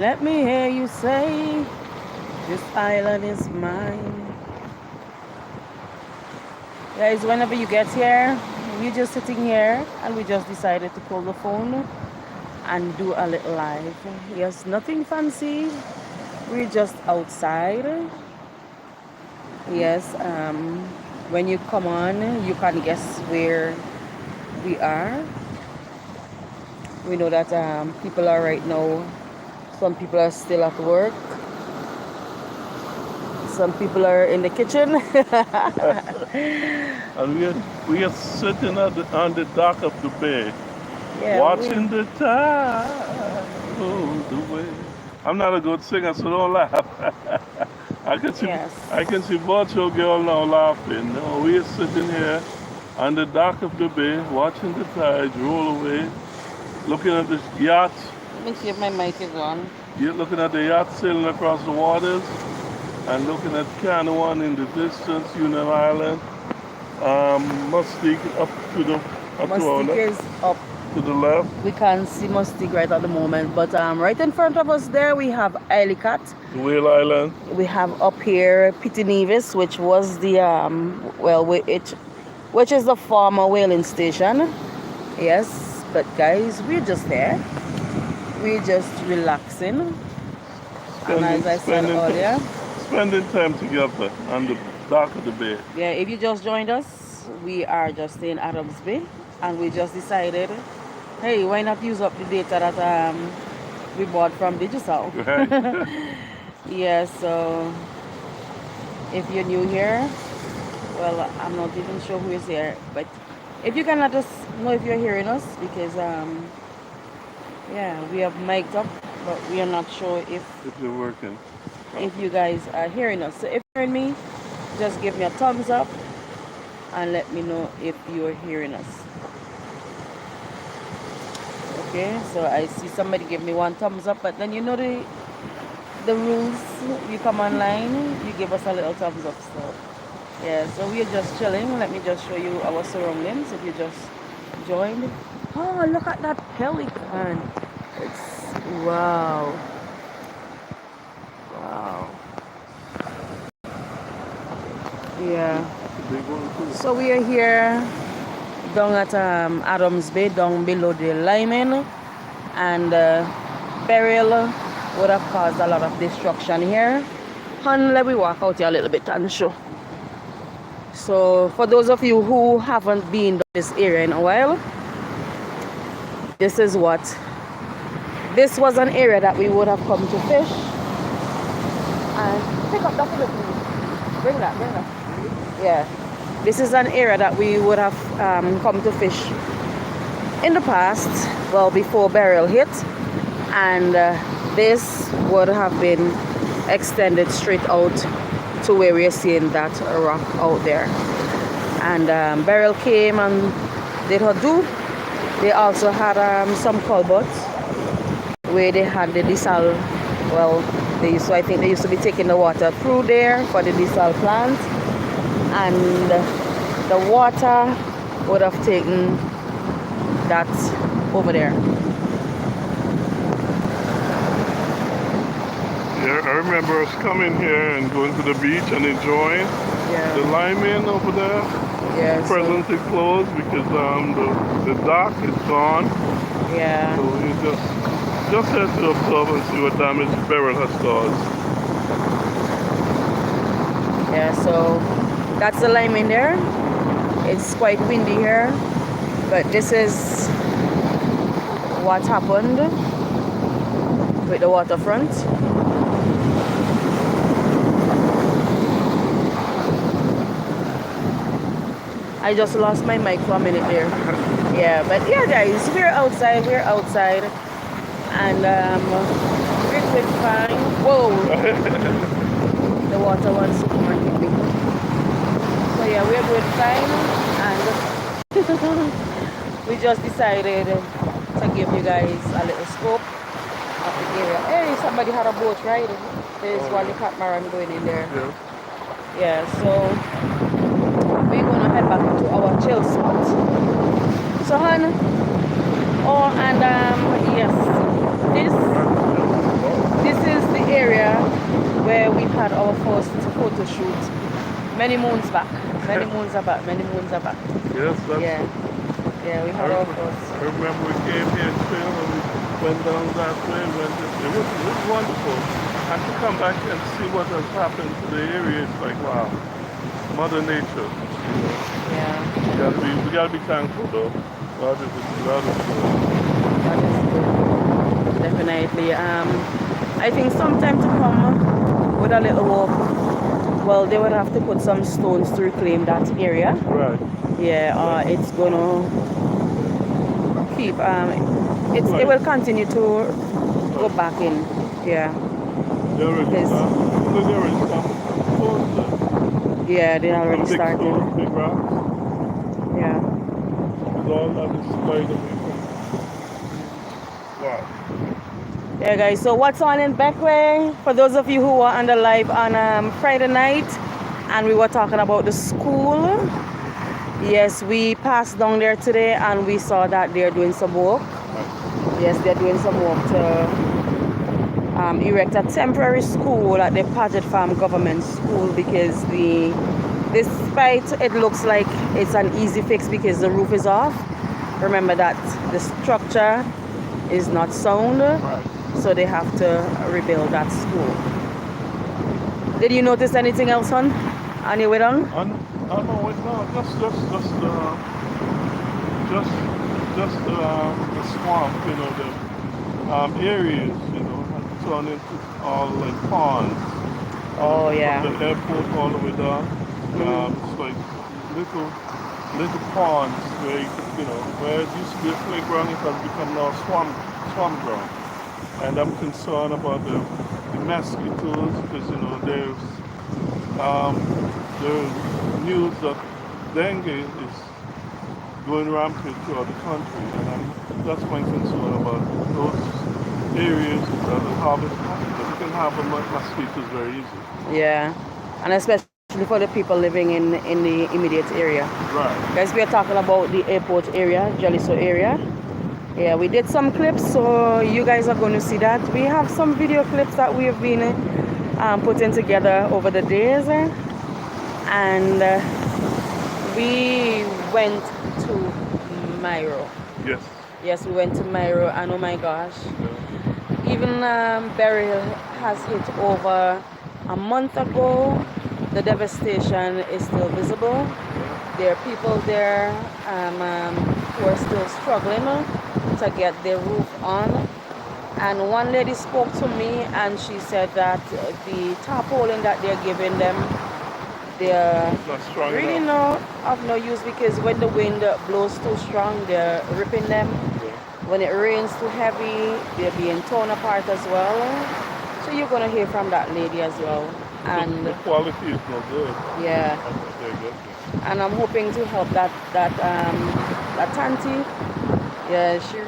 Let me hear you say, this island is mine. Guys, whenever you get here, we're just sitting here and we just decided to pull the phone and do a little live. Yes, nothing fancy. We're just outside. Yes, when you come on, you can guess where we are. We know that people are right now, some people are still at work, some people are in the kitchen. And we are sitting on the dock of the bay, Yeah, watching the tide go the way. I'm not a good singer, so don't laugh. I can see yes. I can see both your girl now laughing. No, we are sitting here on the dock of the bay, watching the tides roll away, looking at the yachts. Let me see if my mic is on. You're looking at the yacht sailing across the waters and looking at Canoan in the distance, Union Island. Mustique up to the up to our Mustique left, is up. to the left. We can't see Mustique right at the moment, but right in front of us there we have Ellicott. The Whale Island. We have up here Pitty Nevis, which was the which is the former whaling station. Yes, but guys, we're just there. We're just relaxing, and Spending as I said spending earlier, spending time together on the dock of the bay. yeah, if you just joined us, we are just in Adams Bay, and we just decided, hey, why not use up the data that we bought from Digital? Right? Yeah, so if you're new here, well, I'm not even sure who is here, but if you can let us know if you're hearing us, because yeah, we have mic'd up, but we are not sure If you're working. if you guys are hearing us. So if you're hearing me, just give me a thumbs up and let me know if you're hearing us. Okay, so I see somebody give me one thumbs up, but then you know the rules. You come online, you give us a little thumbs up. So yeah, so we're just chilling. Let me just show you our surroundings if you just joined. Oh, look at that pelican. It's wow. Wow. Yeah. That's a big one too. So we are here down at Adams Bay, down below the Lyman, and burial would have caused a lot of destruction here. And let me walk out here a little bit and show. So for those of you who haven't been to this area in a while, this is what this was an area that we would have come to fish. And pick up that for me. Bring that, bring that. Yeah. This is an area that we would have come to fish in the past, well, before burial hit, and this would have been extended straight out to where we are seeing that rock out there. And burial came and did her do. They also had some culverts where they had the desal. Well, I think they used to be taking the water through there for the desal plant, and the water would have taken that over there. Yeah, I remember us coming here and going to the beach and enjoying the Yeah, lineman over there. yeah, so Presently closed because the dock is gone. yeah, So we just here to observe and see what damage burial has caused. yeah. So that's the lime in there. It's quite windy here, but this is what happened with the waterfront. I just lost my mic for a minute there. Yeah, but yeah, guys, we're outside, and we're fine. Whoa, the water wants to come and hit me. So yeah, we're doing fine, and we just decided to give you guys a little scope of the area. Hey, somebody had a boat ride. There's one catamaran going in there. Yeah. Yeah, so we're gonna head back to our chill spot. So, hon, oh, and yes, this we had our first photo shoot many moons back. Many moons are back. Many moons are back. Yes, that's Yeah. Yeah, we I had our remember, first. I remember we came here trail and we went down that way. It was wonderful. And to come back and see what has happened to the area, it's like, wow, Mother Nature. Yeah. We gotta be thankful though. God is good. That is good. Definitely. I think sometime to come with a little walk. Well, they would have to put some stones to reclaim that area. Right. Yeah, it's gonna keep it will continue to go back in. Yeah. They already Because started. Look, they already started. yeah, they already Big started. stones, big rocks. Yeah. Because all that is spread away from. Wow. Yeah, guys. So what's on in Beckway? For those of you who were on the live on Friday night, and we were talking about the school. Yes, we passed down there today, and we saw that they're doing some work. Yes, they're doing some work to erect a temporary school at the Paget Farm Government School because despite it looks like it's an easy fix because the roof is off. Remember that the structure is not sound. Right. So they have to rebuild that school. Did you notice anything else on your way down? No, just the swamp, the areas, have turned into all like ponds. Oh From yeah. the airport all the way down. It's like little ponds where where it used to be a playground, it has become now swamp ground. And I'm concerned about the mosquitoes because there's news that dengue is going rampant throughout the country, and that's my concern about those areas that you can have mosquitoes very easy. Yeah, and especially for the people living in the immediate area. Right. Guys, we are talking about the airport area, Jaliso area. Yeah, we did some clips, so you guys are going to see that. We have some video clips that we have been putting together over the days, and we went to Myro. Yes. Yes, we went to Myro, and oh my gosh, even Beryl has hit over a month ago. The devastation is still visible. There are people there who are still struggling to get their roof on. And one lady spoke to me and she said that the tarpaulin that they're giving them, they're really of no use because when the wind blows too strong, they're ripping them. When it rains too heavy, they're being torn apart as well. So you're going to hear from that lady as well. And the quality is not good. Yeah. And I'm hoping to help that auntie. Yeah, she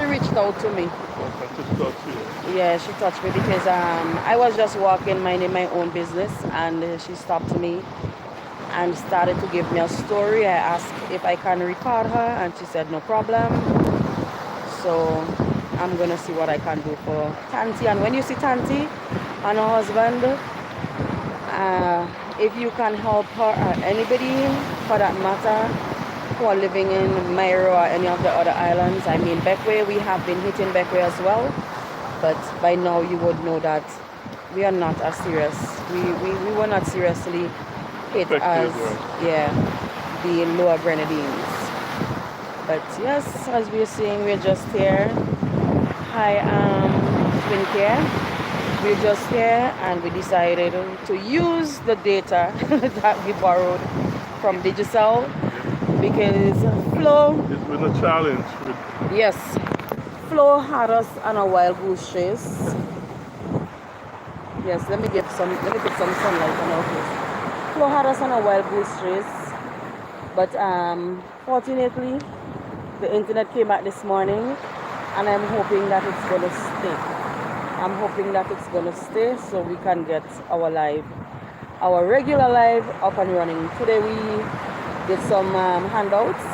reached out to me. Yeah, she touched me because I was just walking, minding my own business, and she stopped me and started to give me a story. I asked if I can record her, and she said no problem. So I'm gonna see what I can do for Tanti. And when you see Tanti and her husband, if you can help her or anybody for that matter who are living in Myro or any of the other islands, I mean Beckway, we have been hitting Beckway as well, but by now you would know that we are not as serious. We were not seriously hit as the Lower Grenadines. But yes, as we're seeing, we're just here. Hi, Twin Care. We're just here and we decided to use the data that we borrowed from Digicel because Flo... It's been a challenge. Yes. Flo had us on a wild goose chase. Yes, let me put some sunlight on our face. Flo had us on a wild goose chase. But fortunately, the internet came back this morning and I'm hoping that it's going to stay. I'm hoping that it's going to stay so we can get our regular live up and running. Today we did some handouts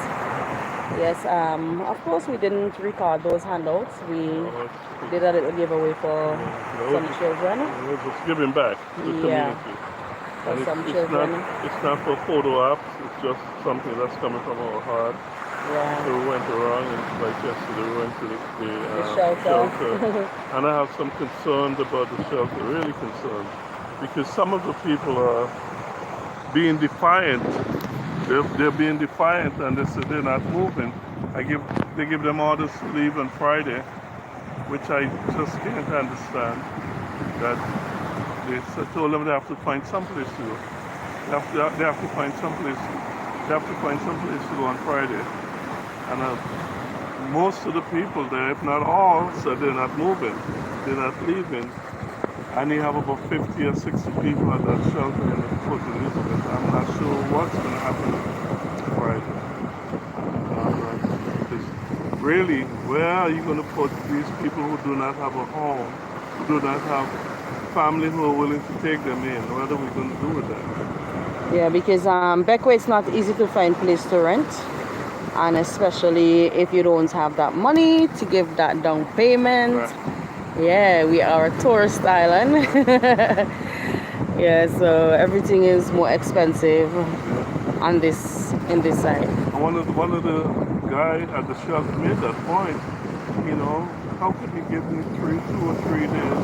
Yes, of course we didn't record those handouts. We It's, did a little giveaway for yeah, some children. we're just giving back to the Yeah, community. for And some it's not children. it's not for photo ops. It's just something that's coming from our heart. So Yeah, we went around and like yesterday we went to the the shelter. shelter, and I have some concerns about the shelter. Really concerned because some of the people are being defiant. They're being defiant and they say they're not moving. They give them orders to leave on Friday, which I just can't understand. That told them they have to find someplace to go. They have to find someplace. They have to find someplace to go on Friday. And most of the people there, if not all, said they're not moving. They're not leaving. And you have about 50 or 60 people at that shelter in the Port Elizabeth. I'm not sure what's going to happen Friday. Because really, where are you going to put these people who do not have a home, who do not have family who are willing to take them in? What are we going to do with that? Yeah, because Beckway it's not easy to find place to rent, and especially if you don't have that money to give that down payment. Right. Yeah, we are a tourist island. Yeah, so everything is more expensive on this in this side. And one of the guy at the shelter made that point. You know, how could you give me 2 or 3 days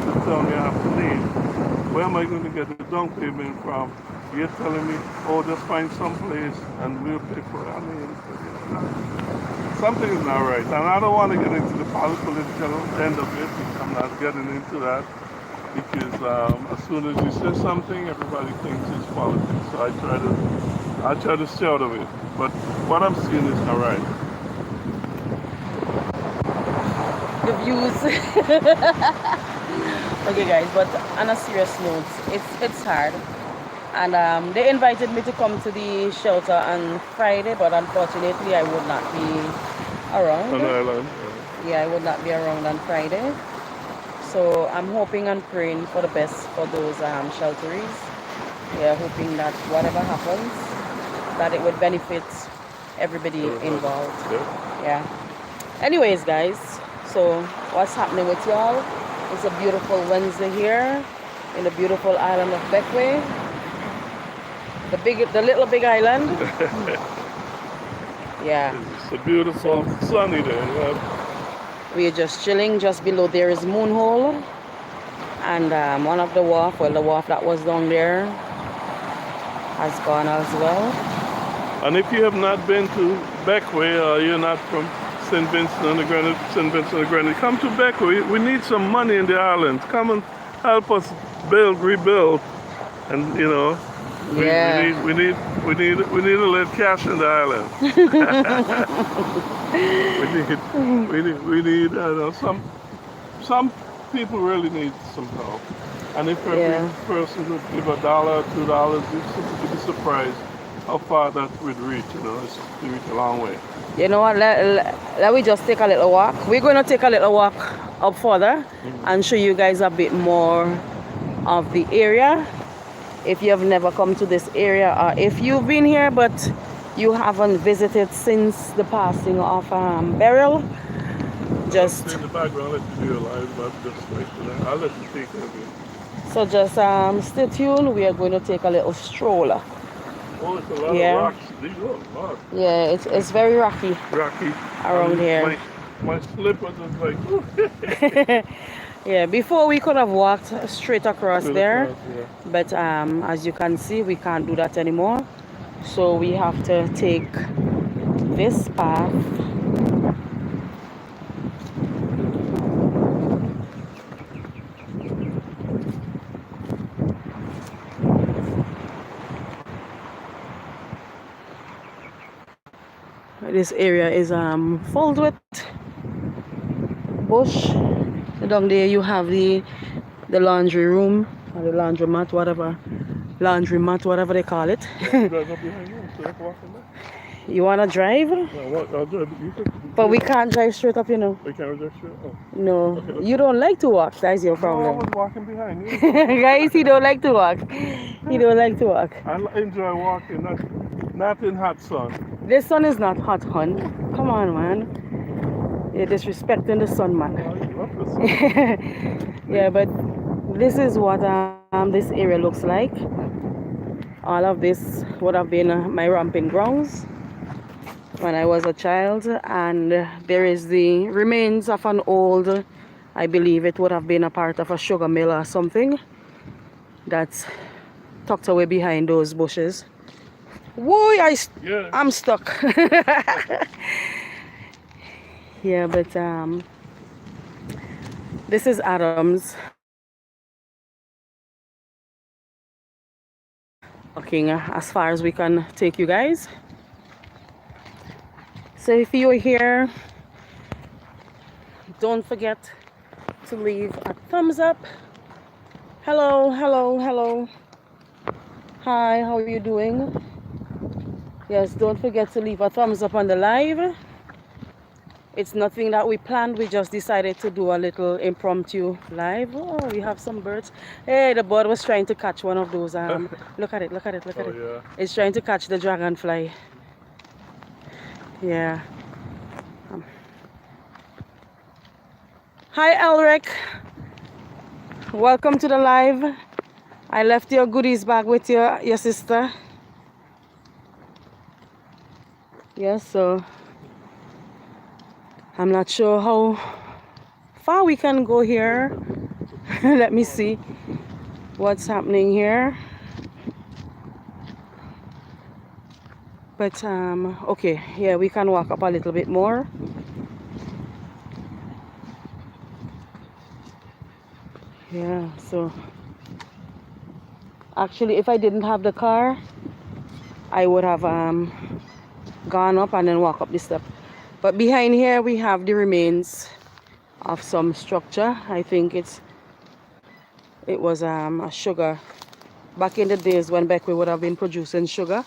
to tell me I have to leave? Where am I going to get the down payment from? You're telling me, oh, just find some place and we'll pay for it. I mean, something is not right. And I don't want to get into the political end of it. I'm not getting into that because as soon as you say something, everybody thinks it's politics. So I try to stay out of it. But what I'm seeing is not right. The views. Okay, guys, but on a serious note, it's hard. And they invited me to come to the shelter on Friday, but unfortunately I would not be around. On the island. Yeah, I would not be around on Friday. So I'm hoping and praying for the best for those shelteries. Yeah, hoping that whatever happens, that it would benefit everybody involved. Yeah. Anyways, guys, so what's happening with y'all? It's a beautiful Wednesday here in the beautiful island of Beckway. The little big island. Yeah. It's a beautiful sunny day. Yeah. We're just chilling. Just below there is Moonhole. And one of the wharf, well, the wharf that was down there has gone as well. And if you have not been to Beckway or you're not from St. Vincent and the Grenadines, come to Beckway. We need some money in the island. Come and help us rebuild. And you know, we need a little cash in the island. we need some people really need some help. And if every person would give $1, $2, you'd be surprised how far that would reach. You know, it's reach a long way. You know what? Let we just take a little walk. We're going to take a little walk up further and show you guys a bit more of the area. If you have never come to this area, or if you've been here but you haven't visited since the passing of Beryl, just in the background, let you realize, but just wait for that. I'll let you take it again. So just stay tuned. We are going to take a little stroll. Oh, it's a lot of rocks. These are a lot. Yeah, it's very rocky. Rocky around here. My slippers is like. Yeah, before we could have walked straight across there, but as you can see, we can't do that anymore. So we have to take this path. This area is filled with bush. Down there you have the laundry room or the laundromat, whatever they call it. You wanna drive? No, I'll drive. But we can't drive straight up, you know. We can't drive straight? Oh. No, okay, you don't like to walk. That's your problem. No, I was walking behind you. Guys, he don't like to walk. He don't like to walk. I enjoy walking, not in hot sun. This sun is not hot, hun. Come on, man. You're disrespecting the sun, man. Yeah, but this is what this area looks like. All of this would have been my ramping grounds when I was a child, and there is the remains of an old, I believe it would have been a part of a sugar mill or something that's tucked away behind those bushes. Whoa, I'm stuck. Yeah, but this is Adams. Walking as far as we can take you guys. So if you're here, don't forget to leave a thumbs up. Hello, hello, hello. Hi, how are you doing? Yes, don't forget to leave a thumbs up on the live. It's nothing that we planned. We just decided to do a little impromptu live. Oh, we have some birds. Hey, the bird was trying to catch one of those. Look at it, look at it, look at it. Yeah. It's trying to catch the dragonfly. Yeah. Hi, Elric. Welcome to the live. I left your goodies bag with your sister. Yes, so I'm not sure how far we can go here. Let me see what's happening here. But okay, yeah, we can walk up a little bit more. Yeah, so actually if I didn't have the car, I would have gone up and then walk up the step. But behind here we have the remains of some structure. I think it was a sugar back in the days when Beckwith would have been producing sugar.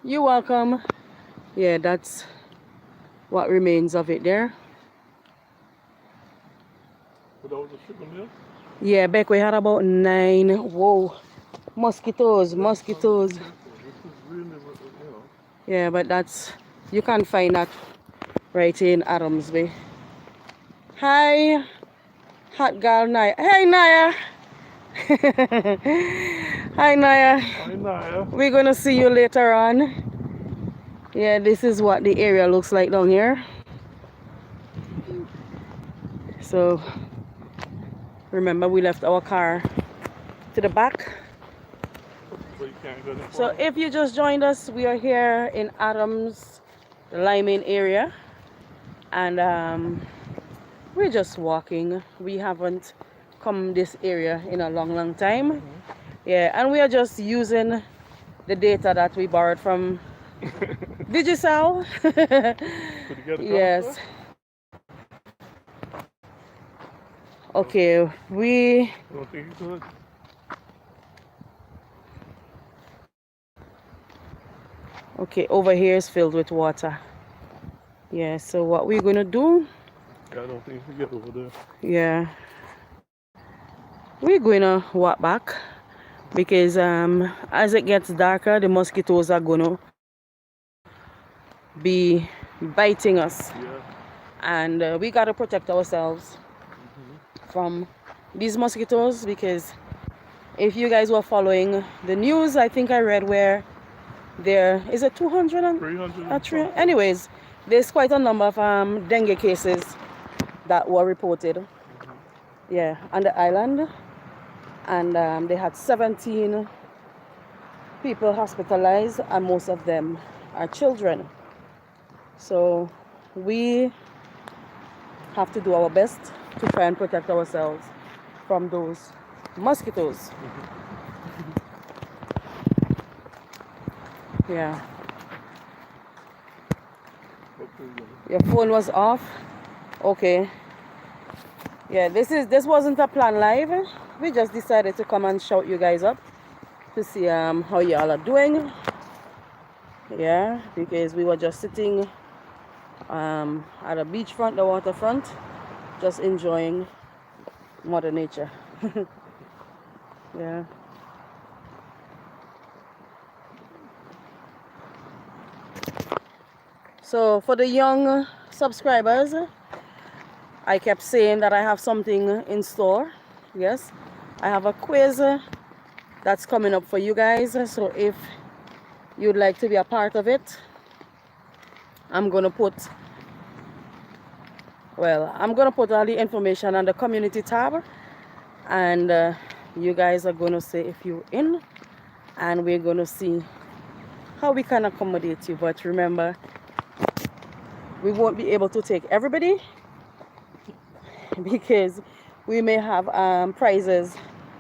You're welcome. Yeah, that's what remains of it there. But that was a sugar mill? Yeah, Beckwith had about 9. Whoa, mosquitoes. This is really, you know. Yeah, but that's, you can find that right in Adams Bay. Hi, hot girl Naya. Hey, Naya. Hi, Naya. Hi, Naya. We're gonna see you later on. Yeah, this is what the area looks like down here. So remember, we left our car to the back. So you can't go that So far. if you just joined us, we are here in Adams, the Lyman area, and we're just walking. We haven't come this area in a long time. Yeah, and we are just using the data that we borrowed from Digicel. Could you get a Yes. Okay, we You don't think you could? okay, over here is filled with water. Yeah, so what we're gonna do, Yeah, I don't think you can get over there. yeah, we're gonna walk back because as it gets darker, the mosquitoes are gonna be biting us. Yeah. And we gotta protect ourselves from these mosquitoes, because if you guys were following the news, I think I read where there is a 200 and 300. anyways, there's quite a number of dengue cases that were reported, yeah, on the island, and they had 17 people hospitalized, and most of them are children. So we have to do our best to try and protect ourselves from those mosquitoes. Yeah. Your phone was off. Okay. Yeah, this wasn't a plan live. We just decided to come and shout you guys up to see how y'all are doing. Yeah, because we were just sitting at the beachfront, the waterfront, just enjoying Mother Nature. Yeah. So for the young subscribers, I kept saying that I have something in store. Yes, I have a quiz that's coming up for you guys. So if you'd like to be a part of it, I'm gonna put all the information on the community tab, and you guys are gonna say if you're in, and we're gonna see how we can accommodate you. But remember, we won't be able to take everybody because we may have prizes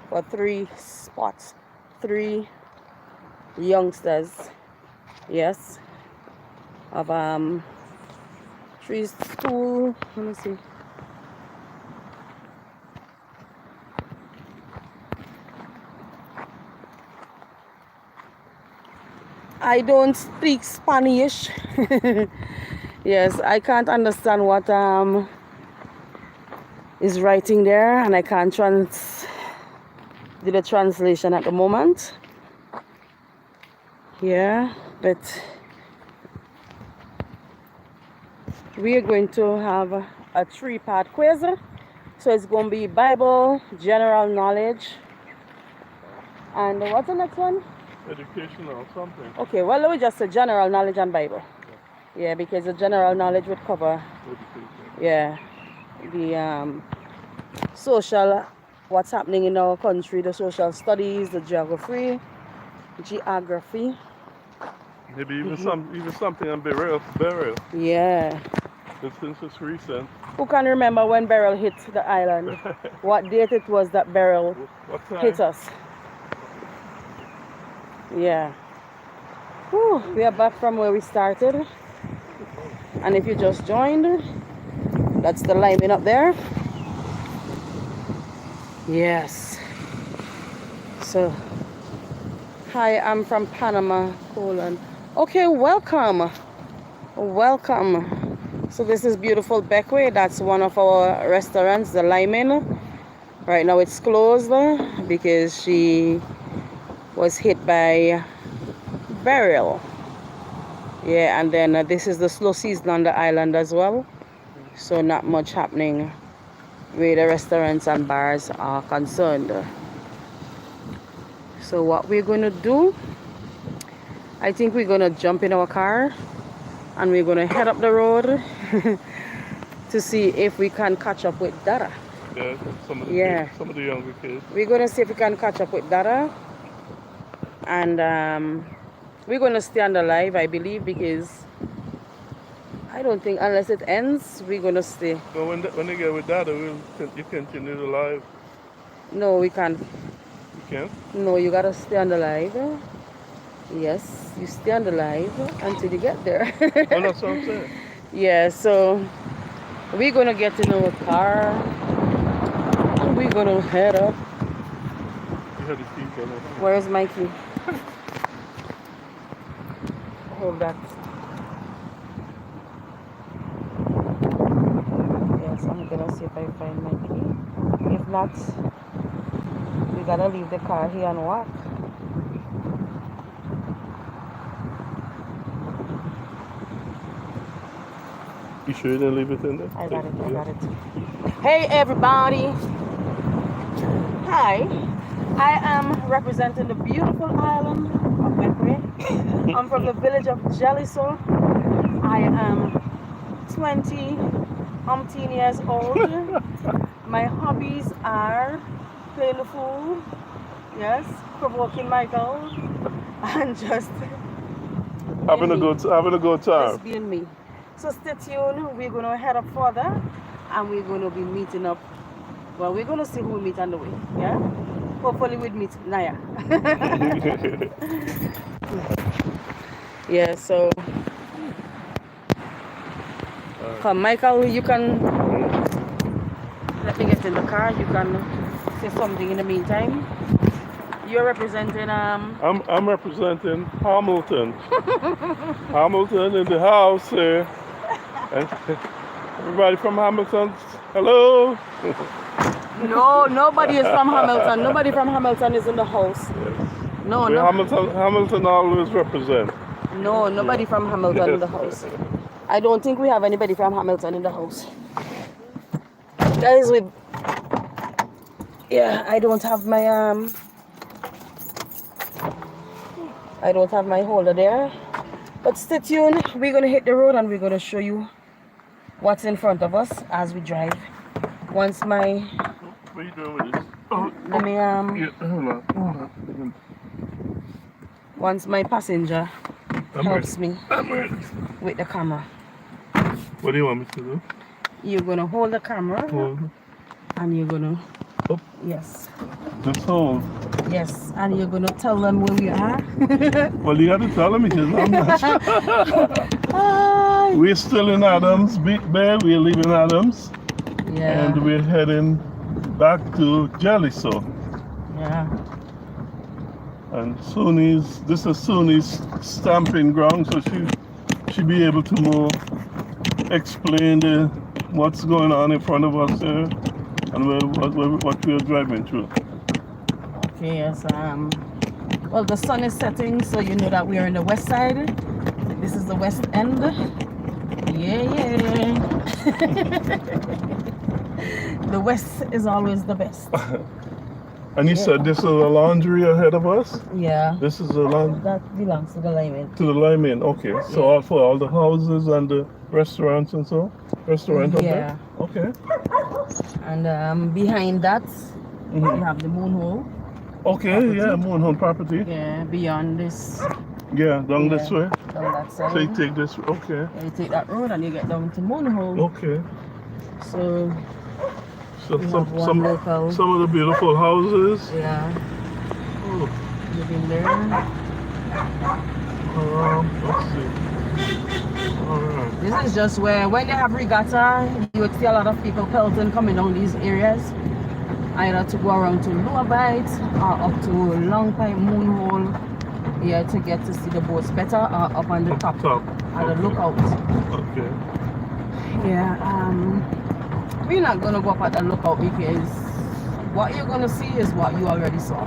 for 3 spots, 3 youngsters, yes, of 3 stool. Let me see. I don't speak Spanish. Yes, I can't understand what is writing there, and I can't do the translation at the moment. Yeah, but we are going to have a 3-part quiz. So it's going to be Bible, general knowledge, and what's the next one? Educational something. Okay, well, let me just say general knowledge and Bible. Yeah, because the general knowledge would cover, yeah, the social, what's happening in our country, the social studies, the geography. Maybe even something on burial. Yeah. But since it's recent. Who can remember when Beryl hit the island? What date it was that Beryl hit us? Yeah. Whew, we are back from where we started. And if you just joined, that's the lining up there. Yes. So, hi, I'm from Panama, Poland. Okay, welcome. Welcome. So this is beautiful Beckway. That's one of our restaurants, the Lyman. Right now it's closed because she was hit by Beryl. Yeah, and then this is the slow season on the island as well. So not much happening where the restaurants and bars are concerned. So what we're going to do, I think we're going to jump in our car and we're going to head up the road to see if we can catch up with Dara. Yeah, some of the younger kids. We're going to see if we can catch up with Dara. And we're going to stay on the live, I believe, because I don't think, unless it ends, we're going to stay. But when they get with Dada, you continue the live? No, we can't. You can't? No, you got to stay on the live. Yes, you stay on the live until you get there. Oh, that's what I'm saying. Yeah, so we're going to get in our car and we're going to head up. You had the key for me. Where's my key? Hold that. Yes, I'm going to see if I find my key. If not, we got to leave the car here and walk. You sure you didn't leave it in there? I got it. Hey everybody! Hi, I am representing the beautiful island of Bequia. I'm from the village of Jelliso. I am 20 years old. My hobbies are playing the fool, yes, provoking Michael, and just having a good time. Just being me. So stay tuned. We're going to head up further and we're going to be meeting up. Well, we're going to see who we meet on the way. Yeah? Hopefully we'd meet Naya. Yeah, so come, Michael, you can let me get in the car. You can say something in the meantime. You're representing I'm representing Hamilton. Hamilton in the house here. And everybody from Hamilton, hello. No, nobody is from Hamilton. Nobody from Hamilton is in the house. Yes. No. Hamilton always represent. No, nobody from Hamilton in the house. I don't think we have anybody from Hamilton in the house. Guys, I don't have my holder there. But stay tuned. We're gonna hit the road and we're gonna show you what's in front of us as we drive. Once my What are you doing with this? Oh, let me yeah, hold on. once my passenger helps me I'm ready. with the camera. What do you want me to do? You're gonna hold the camera Hold. and you're gonna Oh, yes. just hold. Yes, and you're gonna tell them where we are. Well, you got to tell them because I'm not sure. Hi. We're still in Adams, Bear. We're leaving Adams. Yeah. And we're heading back to Jelliso. Yeah. And this is Suni's stamping ground, so she'll be able to more explain what's going on in front of us there and what we are driving through. Okay, yes. Well, the sun is setting, so you know that we are in the west side. This is the west end. Yeah. The west is always the best. And you said this is a laundry ahead of us? Yeah. This is a laundry? That belongs to the lineman. To the lineman, okay. So for all the houses and the restaurants and so? Restaurant up there? Okay. And behind that, we have the moonhole. Okay, property. Yeah, moonhole property. Yeah, beyond this. Yeah, down this way? Down that side. So you take this, okay. Yeah, you take that road and you get down to moonhole. Okay. So some of the beautiful houses. Yeah. Oh. Living there. Let's see. Alright. This is just where, when they have regatta, you would see a lot of people pelting coming down these areas. Either to go around to Lower Bight or up to Long Pipe Moonhole. Yeah, to get to see the boats better or up on the top. At the lookout. Okay. Yeah, we're not gonna go up at the lookout because what you're gonna see is what you already saw.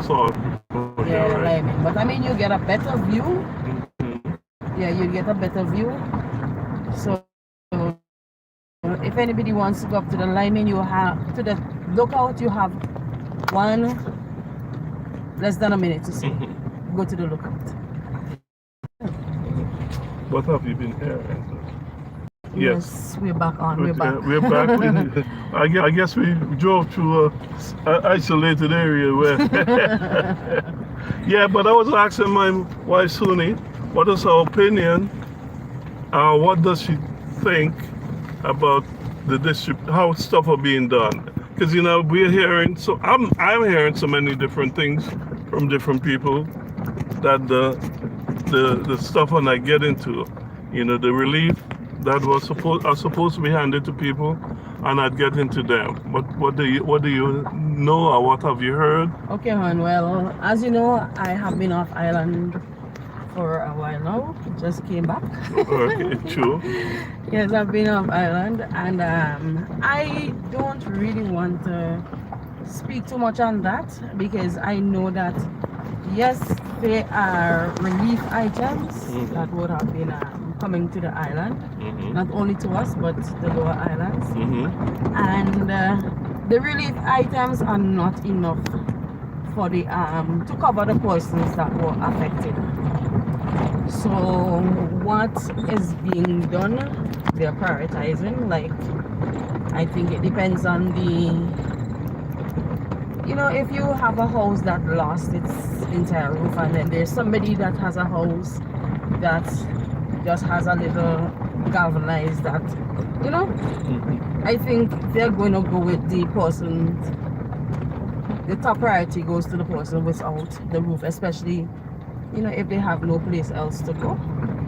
Yeah, right. But I mean, you get a better view. Yeah, you get a better view. So if anybody wants to go up to the lineman, you have to the lookout. You have less than a minute to see. Go to the lookout. What have you been hearing? Yes, we're back on. We're back. We're back. I guess we drove through an isolated area where. Yeah, but I was asking my wife Suni, what is her opinion? What does she think about the district? How stuff are being done? Because we're hearing I'm hearing so many different things from different people that the stuff when I get into, the relief that are supposed to be handed to people, and I'd get into them. But what do you know, or what have you heard? Okay, man. Well, as you know, I have been off island for a while now. Just came back. Okay, true. Yes, I've been off island, and I don't really want to speak too much on that because I know that yes, there are relief items that would have been coming to the island, not only to us but the lower islands, and the relief items are not enough for the to cover the persons that were affected. So what is being done, they're prioritizing. Like, I think it depends on if you have a house that lost its entire roof and then there's somebody that has a house that just has a little galvanized that, I think they're going to go with the person. The top priority goes to the person without the roof, especially, if they have no place else to go.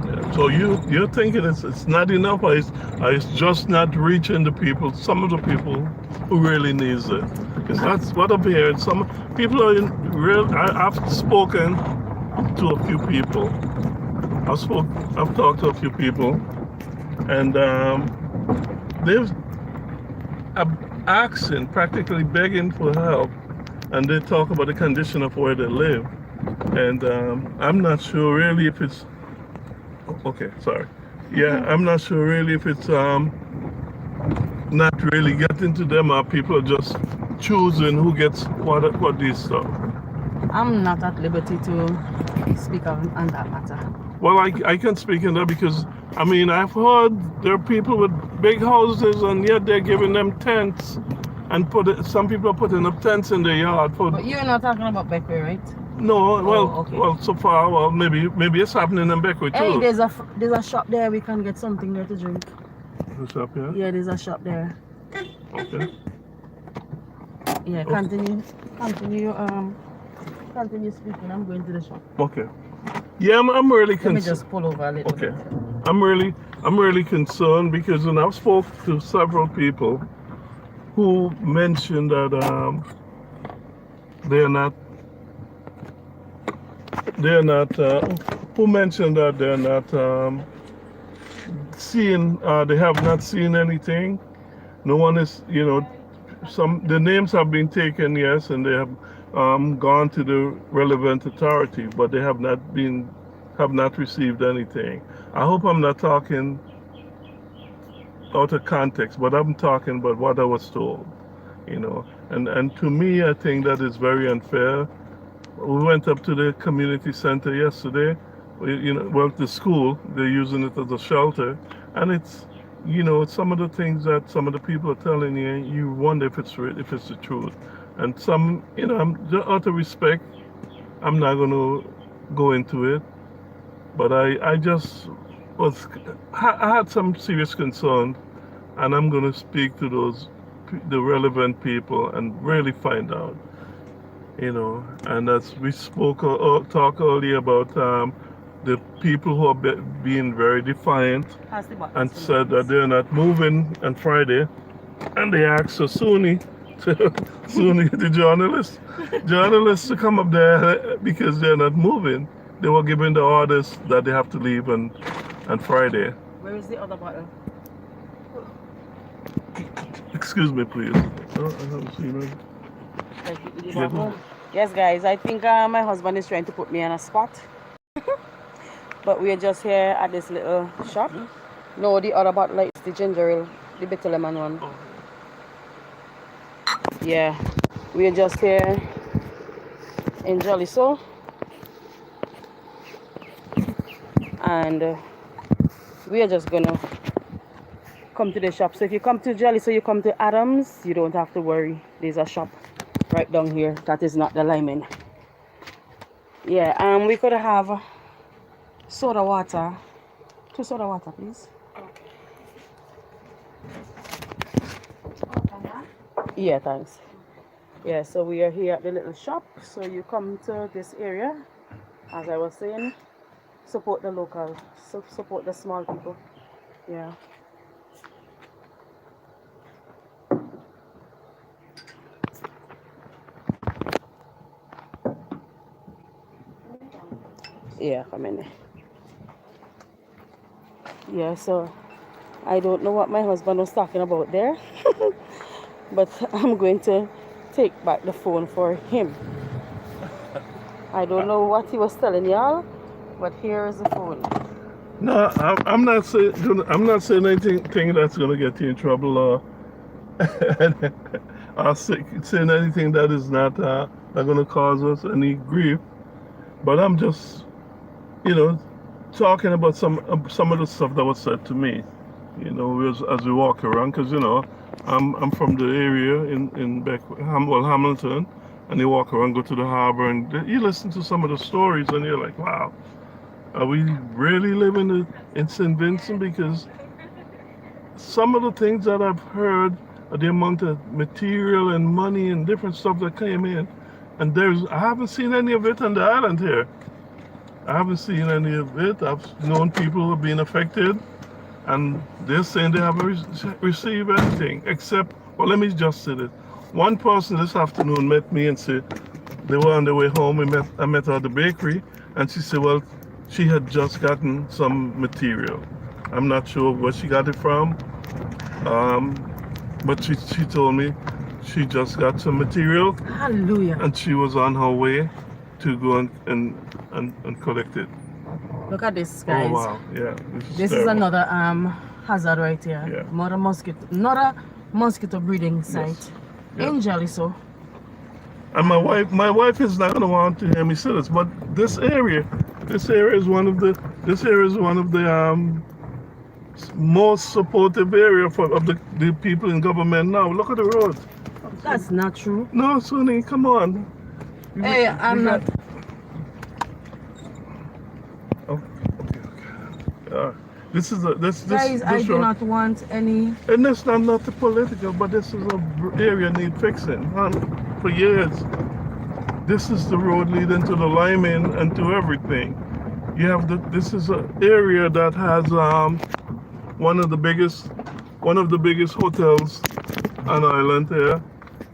Yeah. So you're thinking it's not enough, or it's just not reaching the people, some of the people who really needs it. Because that's what I'm hearing. Some people are I've spoken to a few people. I've talked to a few people, and they've asking, practically begging for help, and they talk about the condition of where they live. And I'm not sure really if it's okay. Sorry, Yeah, I'm not sure really if it's not really getting to them or people are just choosing who gets what these stuff. I'm not at liberty to speak on that matter. Well, I can speak in that because I mean I've heard there are people with big houses and yet they're giving them tents and some people are putting up tents in their yard for. But you're not talking about Beckway, right? No, Okay. well, so far, well, maybe it's happening in Beckway too. Hey, there's a shop there. We can get something there to drink. The shop, yeah. Yeah, there's a shop there. Okay. Yeah, continue speaking. I'm going to the shop. Okay. Yeah, I'm really Let me concerned. just pull over a little Okay. bit. I'm really concerned because when I've spoke to several people who mentioned that they're not who mentioned that they're not seeing they have not seen anything. No one is, the names have been taken, yes, and they have gone to the relevant authority, but they have not received anything. I hope I'm not talking out of context, but I'm talking about what I was told, and to me, I think that is very unfair. We went up to the community center yesterday, the school, they're using it as a shelter, and it's some of the things that some of the people are telling you, you wonder if it's the truth. And some, out of respect, I'm not going to go into it, but I just I had some serious concern, and I'm going to speak to the relevant people and really find out. And as we talked earlier about the people who are being very defiant and said that they're not moving on Friday, and they asked Suni, the journalist to come up there because they're not moving. They were given the orders that they have to leave on Friday. Where is the other bottle? Excuse me, please. Oh, I haven't seen it. Yes, guys, I think my husband is trying to put me on a spot. But we're just here at this little shop. No, the other bottle is the ginger ale, the bitter lemon one. Oh. Yeah, we're just here in Jolly Soul. And we are just gonna come to the shop. So if you come to Jolly Soul, you come to Adams, you don't have to worry. There's a shop right down here that is not the Lyman. Yeah, we could have soda water. 2 soda water, please. Yeah, thanks. Yeah, so we are here at the little shop. So you come to this area, as I was saying, support the local, support the small people. Yeah. Yeah, come in there. Yeah, so I don't know what my husband was talking about there, but I'm going to take back the phone for him. I don't know what he was telling y'all, but here is the phone. No, I'm not saying anything that's gonna get you in trouble or saying anything that is not gonna cause us any grief. But I'm just, talking about some of the stuff that was said to me, as we walk around, because I'm from the area in Hamilton, and you walk around, go to the harbor, and you listen to some of the stories, and you're like, wow, are we really living in St. Vincent? Because some of the things that I've heard, the amount of material and money and different stuff that came in, and I haven't seen any of it on the island here. I haven't seen any of it. I've known people who have been affected, and they're saying they haven't received anything except, well, let me just say this. One person this afternoon met me and said they were on their way home. I met her at the bakery, and she said, well, she had just gotten some material. I'm not sure where she got it from, but she told me she just got some material. Hallelujah. And she was on her way to go and collect it. Look at this, Oh guys. wow, yeah. This is terrible. another hazard right here. Yeah. Another mosquito breeding site Yeah. in Jaliso. And my wife is not gonna want to hear me say this, but this area is one of the most supportive area of the people in government now. Look at the roads. That's not true. No, Suni, come on. Hey, I'm not. Oh, okay. This Guys, I do road, not want any. and this not the political, but this is a area need fixing. For years, this is the road leading to the lineman and to everything. You have this is an area that has one of the biggest hotels on island here.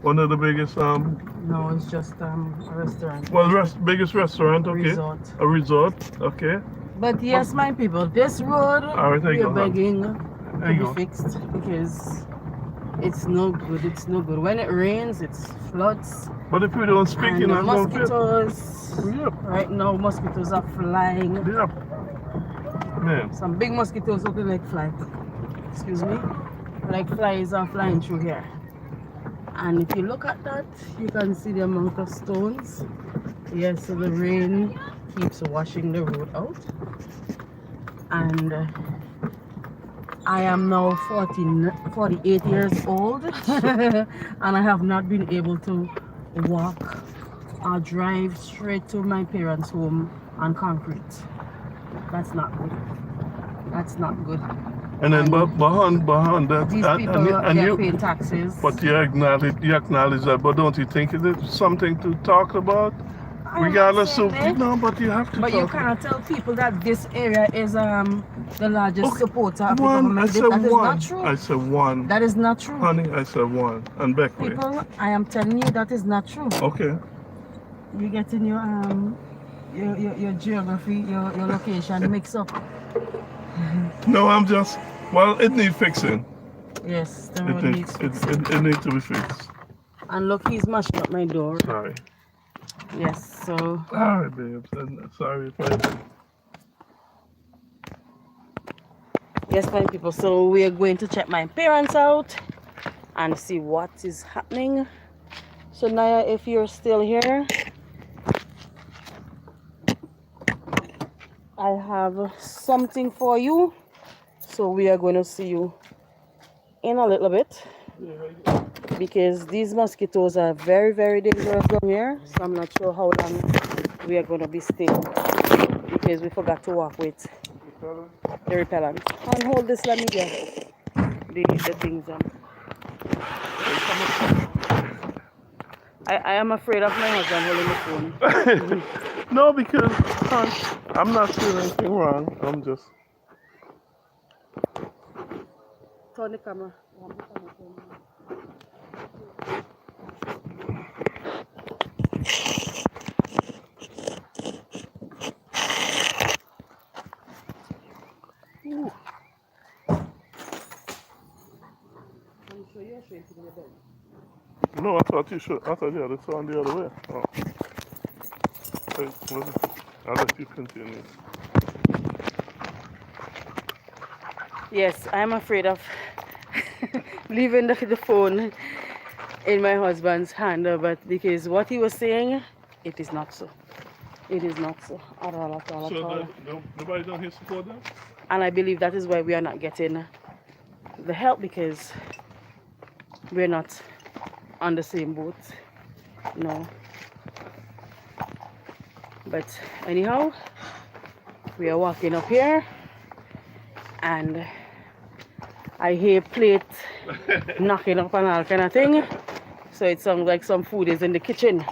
One of the biggest No, it's just a restaurant. well biggest restaurant, okay. Resort. A resort, okay. But yes, my people, this road Alright, there you we're go, hon. begging There to you be go. fixed because it's no good. It's no good. When it rains, it's floods. But if we don't speak, And you're the not going to fit. mosquitoes. Yep. Right now, mosquitoes are flying. Yep. Man. Some big mosquitoes looking like flies. Excuse me. Like flies are flying through here. And if you look at that, you can see the amount of stones. Yes, so the rain keeps washing the road out. And I am now 48 years old and I have not been able to walk or drive straight to my parents' home on concrete. That's not good. That's not good. And then behind that, These people they're paying taxes. but you acknowledge that, but don't you think it is something to talk about? Regardless of no, but you have to. But talk. you cannot tell people that this area is the largest supporter of the One, government. I said That is one. not true. I said one. That is not true. Honey, I said one. And Beckley. People, I am telling you that is not true. Okay. You getting your geography, your location mixed up. No, I'm just. Well, it needs fixing. Yes, the road needs fixing. It needs to be fixed. And look, he's mashing up my door. Sorry. Yes, so. All right, babes. Sorry if I. Yes, my people. So we are going to check my parents out and see what is happening. So Naya, if you're still here, I have something for you. So we are going to see you in a little bit because these mosquitoes are very, very dangerous down here. So I'm not sure how long we are going to be staying because we forgot to walk with the repellent. And hold this, let me get the things on. I am afraid of my husband holding the phone. No, because I'm not doing anything wrong. I'm just. Turn the camera. Ooh. No, I thought you should. I thought you had it on the other way. Oh. Wait, I'll let you continue. Yes, I'm afraid of leaving the phone in my husband's hand, but because what he was saying, it is not so. It is not so at all, at all, at all. So nobody down here support that? And I believe that is why we are not getting the help because we're not on the same boat, no. But anyhow, we are walking up here and I hear plate knocking up and all kind of thing. So it sounds like some food is in the kitchen.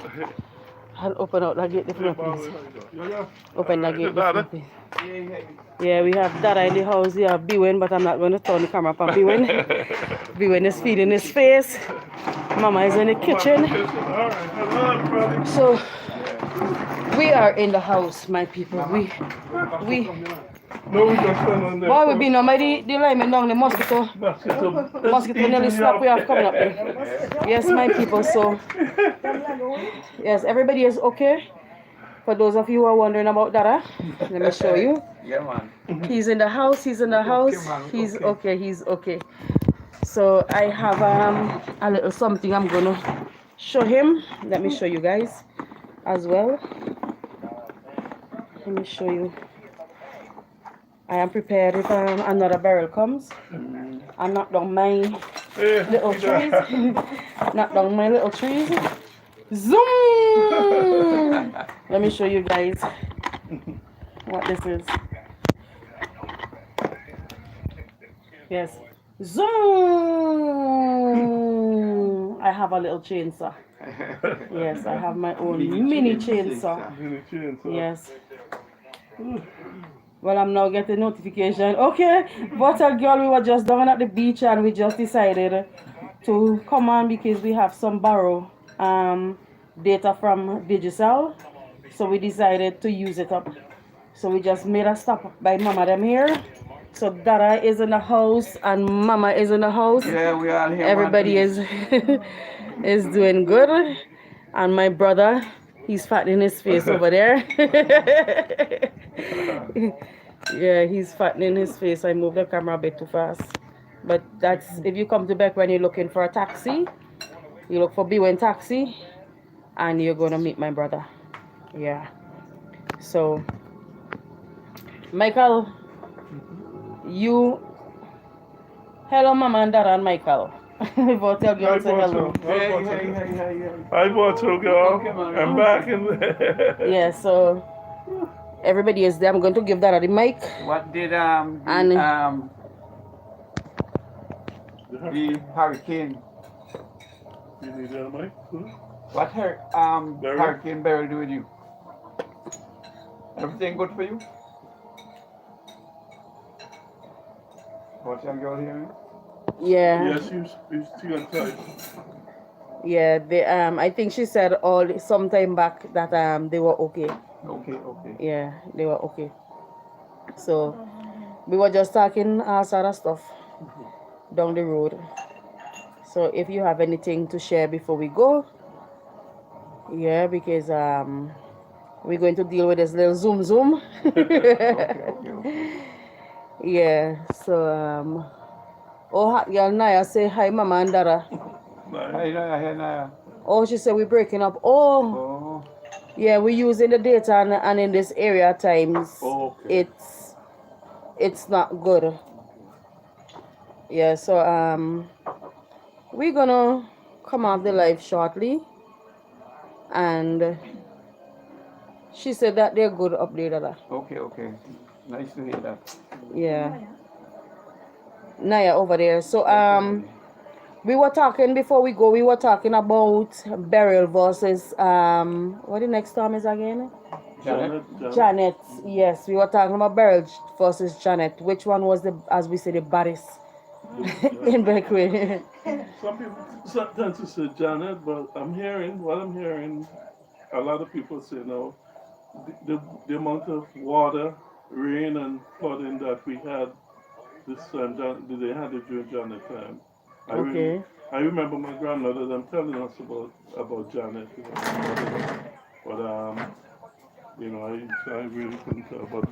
I'll open out that gate, please. Open that gate, please. Yeah, we have Dada in the house. We have Biwen, but I'm not going to turn the camera up on Biwen. Biwen is feeding his face. Mama is in the kitchen. So we are in the house, my people. No, we just stand on there. Why we been on the lineman down the mosquito nearly stop we have coming up there. Yes, my people, so yes, everybody is okay. For those of you who are wondering about Dara, let me show you. Yeah, man. He's in the house. He's in the house. man, He's okay. okay. He's okay. So I have a little something I'm gonna show him. Let me show you guys as well. Let me show you. I am prepared if another barrel comes. I knock down my little trees. Knock down my little trees. Zoom! Let me show you guys what this is. Yes. Zoom! I have a little chainsaw. Yes, I have my own mini chainsaw. Yes. Well, I'm now getting notification. Okay, Bottle Girl, we were just down at the beach and we just decided to come on because we have some borrow data from Digicel. So we decided to use it up. So we just made a stop by Mama them here. So Dara is in the house and Mama is in the house. Yeah, we are here. Everybody is is doing good. And my brother, he's fattening his face over there. Yeah, he's fattening his face. I moved the camera a bit too fast. But that's if you come to Beck when you're looking for a taxi, you look for B1 taxi and you're gonna meet my brother. Yeah. So Michael, you hello Mama and Dara and Michael. Before tell you say hello. Hey. Hi, Bottle Girl. I'm back in Yeah, so everybody is there. I'm going to give Dara the mic. What did And the hurricane? You need that mic? What Beryl? Hurricane Beryl do with you? Everything good for you? What's your girl hearing? yeah, Yes, you still on tight. yeah. They I think she said all some time back that they were okay. Okay. Yeah, they were okay. So we were just talking sort of stuff down the road. So if you have anything to share before we go, yeah, because we're going to deal with this little zoom. Okay. Yeah. So oh hot girl Naya say hi Mama and Dara. Hey, Naya. Oh, she said we're breaking up. Oh. Oh. Yeah, we're using the data and in this area at times Okay. it's not good. Yeah, so we're gonna come off the live shortly and she said that they're good update of that. Okay. Nice to hear that. Yeah. Naya over there. So we were talking before we go, we were talking about Beryl versus what the next term is again? Janet. Yes, we were talking about Beryl versus Janet. Which one was the, as we say, the baddest in Beckway? Some people tend to say Janet, but what I'm hearing, a lot of people say no. The amount of water, rain, and flooding that we had this time, they had it during Janet time. Okay. I remember my grandmother them telling us about Janet, but I really couldn't tell. But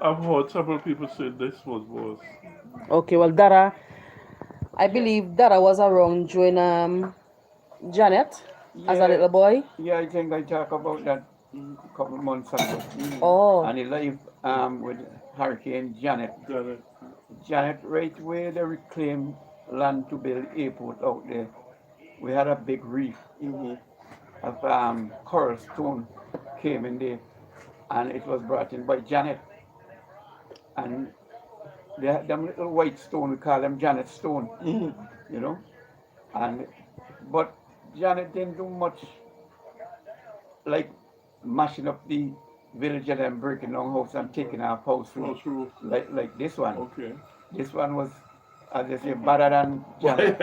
I've heard several people say this was worse. Okay, well Dara, I believe Dara was around during Janet as a little boy. Yeah, I think I talked about that a couple of months ago. Oh. And he lived with Hurricane Janet. Janet, right where they reclaimed land to build airport out there. We had a big reef of coral stone came in there, and it was brought in by Janet. And they had them little white stone, we call them Janet stone, you know. But Janet didn't do much like mashing up the village and then breaking down house and taking our house roof like this one. Okay. This one was, as they say, better than Janet.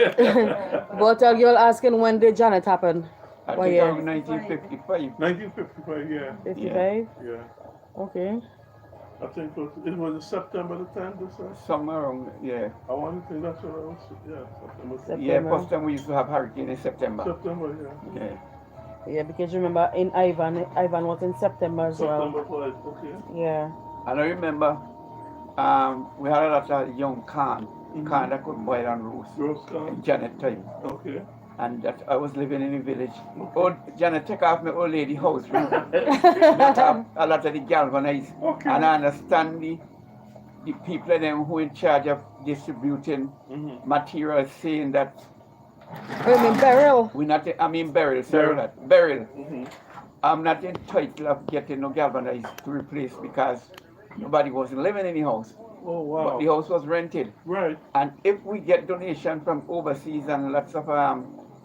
But you're asking when did Janet happen? I What think year? around 1955. 1955, yeah. 55? Yeah. Okay. I think it was September the 10th or so. Somewhere around, yeah. I want to think that's what I was, yeah, September. Yeah, first time we used to have hurricane in September. September, yeah. Yeah. Yeah, because remember in Ivan was in September as well. September 5, okay. Yeah. And I remember we had a lot of young corn, corn that could boil and roast Roast corn. in Janet time. Okay. And that I was living in the village. Okay. Oh, Janet, take off my old lady house, remember? That have a lot of the galvanized. Okay. And I understand the people them who in charge of distributing materials saying that I mean Beryl. we not, I mean Beryl, sorry that, Beryl. Mm-hmm. I'm not entitled of getting no galvanized to replace because nobody was living in the house. Oh, wow. But the house was rented. Right. And if we get donation from overseas and lots of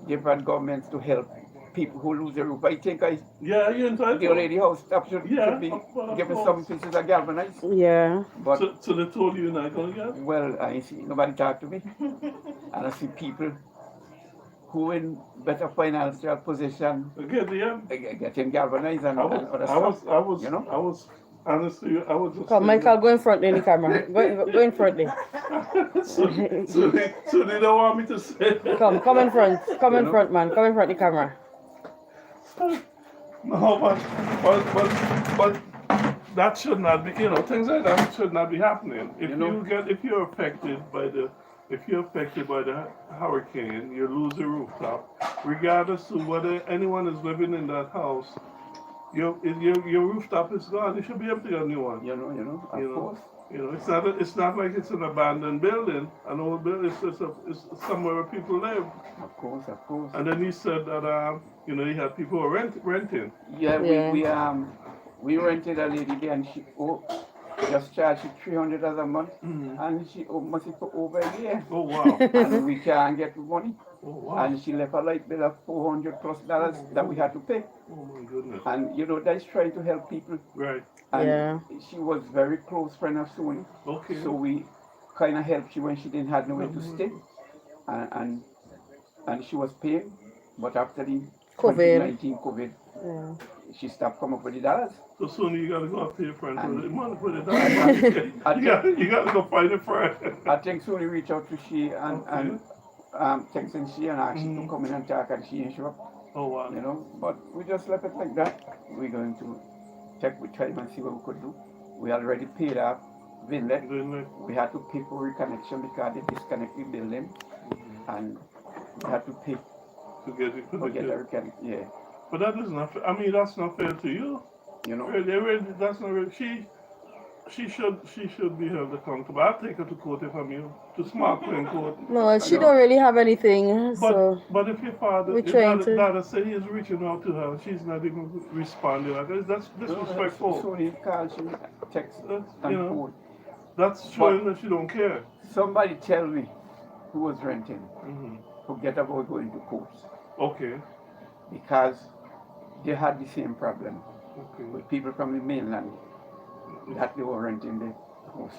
different governments to help people who lose their roof, I think Yeah, you're entitled. the old lady house staff should be of given course. some pieces of galvanized. Yeah. But So they told you you're not going to get? well, I see nobody talk to me, and I see people who in better financial position Again, yeah. getting galvanized and other stuff. You know? I was, honestly, I was just Come, Michael, go in front in the camera. Go in front there. so they don't want me to say. Come in front. Come in front, man. Come in front of the camera. No, but that should not be, things like that should not be happening. If you're affected by the hurricane, you lose the rooftop, regardless of whether anyone is living in that house, your rooftop is gone. You should be able to get a new one. You know, of course. It's not like it's an abandoned building, an old building. It's somewhere where people live. Of course. And then he said that you had people renting. Yeah, we rented a lady there, and she just charged $300 a month, and she must be for over a year. Oh wow! And we can't get the money. Oh wow! And she left a light bill of $400+ that we had to pay. Oh my goodness! And that's trying to help people. Right. And she was very close friend of Suni. Okay. So we kind of helped she when she didn't have nowhere to stay, and she was paying, but after the COVID, she stopped coming up with the dollars. So soon you gotta go up to your friend for the money for the dollars. you gotta go find a friend. I think Suni reached out to she and texting she and asked she to come in and talk, and she didn't show up. Oh wow. But we just left it like that. We're going to check with time and see what we could do. We already paid off Vinlet. We had to pay for reconnection because they disconnected the building, and we had to pay to get it. the reconnection. Yeah. But that is not. I mean, that's not fair to you. Really, that's not really. She should be held accountable. I'll take her to court if I'm you. To smart claim court. No, she don't really have anything. But if your daughter said he's reaching out to her, she's not even responding. That's disrespectful. Suni calls, she texts, and phone. That's showing that she don't care. Somebody tell me who was renting. Forget about going to court. Okay. Because they had the same problem with people from the mainland that they were renting the house.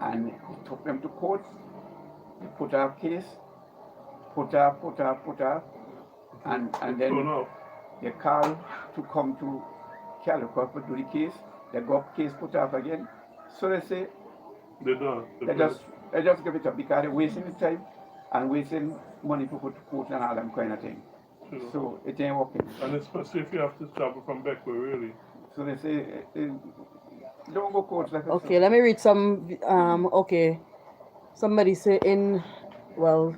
And they took them to court, they put up case, put up, and then they called to come to Calicut to do the case. They got case put up again. So they say they just give it up because they're wasting the time and wasting money to go to court and all them kind of thing. So it ain't working. And especially if you have to travel from Beckway, really. So they say, don't go court like that. Okay, let me read some, somebody say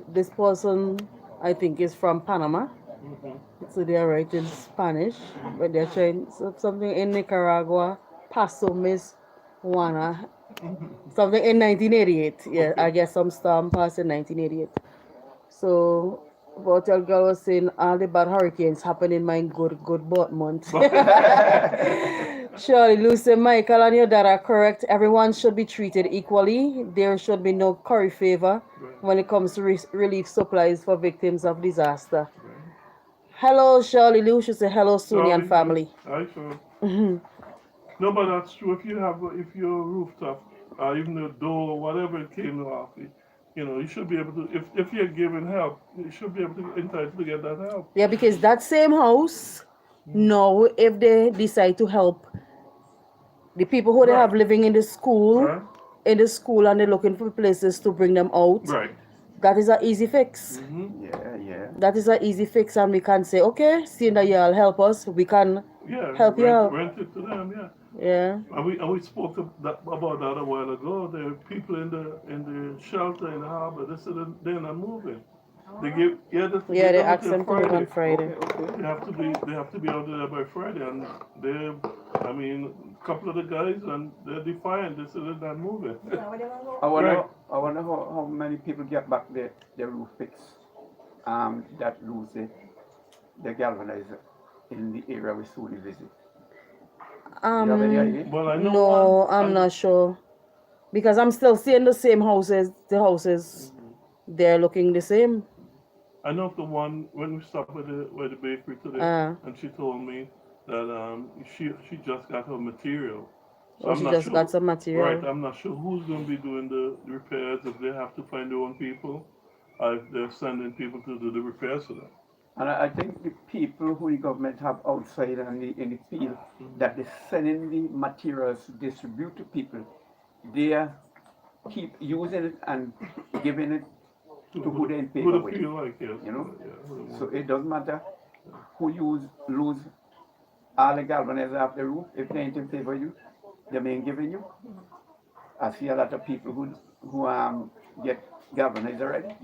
this person, I think, is from Panama. So they are writing Spanish, but they're trying something in Nicaragua, Paso Miss Juana, something in 1988. Yeah, I guess some storm passed in 1988. So, what your girl was saying, all the bad hurricanes happen in my good month. Surely, Lucy, Michael, and your dad are correct. Everyone should be treated equally. There should be no curry favor when it comes to relief supplies for victims of disaster. Hello, Shirley Lou. She said hello, Suni and family. Hi, sure. No, but that's true. If your rooftop, even the door, or whatever it came off, you should be able to. If you're given help, you should be able to entitled to get that help. Yeah, because that same house, now if they decide to help the people who they have living in the school, and they're looking for places to bring them out. Right. that is an easy fix. Yeah. That is an easy fix, and we can say, okay, seeing that y'all help us, we can Yeah, help you out. rent it to them. Yeah. Yeah. And we spoke about that a while ago. There are people in the shelter in the harbor. They said that they're not moving. They Yeah, give they them asked until them to move on Friday. Friday. Okay. They have to be out there by Friday, and they, I mean, a couple of the guys, and they're defiant. They said they're not moving. Right. I wonder how many people get back the roof fix that lose the galvanizer in the area we Suni visit. You have any idea? Well, I know No, one. I'm not sure because I'm still seeing the same houses. The houses, they're looking the same. I know of the one when we stopped at the bakery today, Uh, and she told me that she just got her material. So or I'm she not just got sure. some Right, material. I'm not sure who's going to be doing the repairs, if they have to find their own people, if they're sending people to do the repairs for them. And I think the people who the government have outside and in the field that they're sending the materials to distribute to people, they keep using it and giving it to who they in Who favor they with. feel like, yes. You know? Yeah, who they So want. it doesn't matter who lose all the galvanizer off the roof. If they ain't in favor of you, they ain't giving you. I see a lot of people who get galvanized already,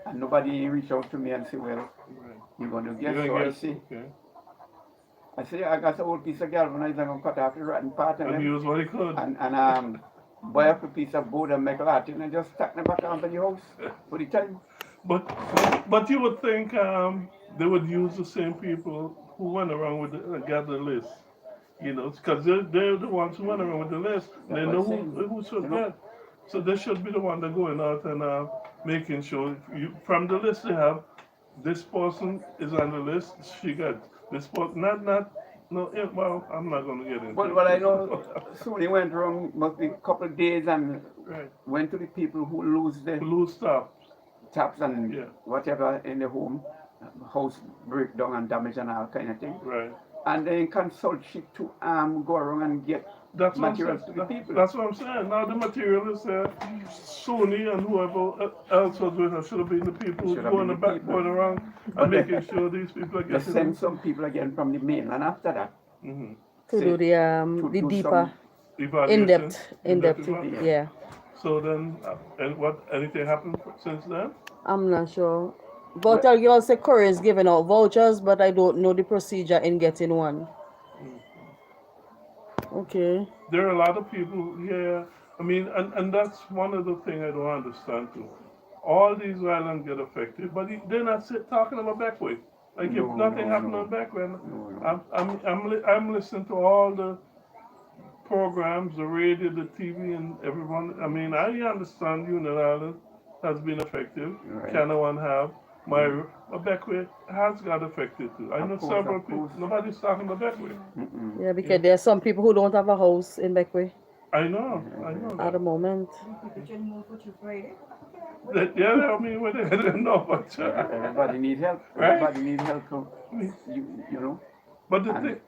and nobody reach out to me and say, well, Right. you're going to You're guess. gonna So I get say, okay. I got an old piece of galvanized. I'm going to cut off the rotten part And and use what he could. buy up a piece of board and make a lot and just stack them back onto the house for the time. But but you would think they would use the same people who went around with got the list, because they're the ones who went around with the list. That's They what know I'm saying. who should You know? get. So they should be the one that going out and making sure from the list they have, this person is on the list. She got this person. Not no. Well, I'm not going to get into But I know it. soon he went wrong, must be a couple of days and Right. went to the people who lose the Blue stop. taps and Yeah. whatever in the home, house breakdown and damage and all kind of thing. Right. And then consult shit to go around and get That's what I'm saying. materials to the people. That's what I'm saying. Now the material is there. Sony and whoever else was with her should have been the people who Should have going the been the people. backboard around But and making sure these people are They getting send them. some people again from the mainland after that. Mm-hmm. To Say, do the to do deeper, Evaluation. in depth, evaluation. yeah. So then, and anything happened since then? I'm not sure. But I'll girl say Curry is giving out vouchers, but I don't know the procedure in getting one. Okay. There are a lot of people here. I mean, and that's one of the things I don't understand too. All these islands get affected, but they're not talking about Backway. Like if No, nothing no, happened no. on Backway, No. I'm listening to all the programs, the radio, the TV, and everyone. I mean, I understand Union Island has been affected. Right. Canawan have. But Backway has got affected too. I know Of course, several of people. course. Nobody's talking about Backway. Yeah, because there are some people who don't have a house in Beckway I know at that. the moment. Yeah, I mean, what they don't know, but Everybody need help. Right. Everybody need help. You know. but the And- thing,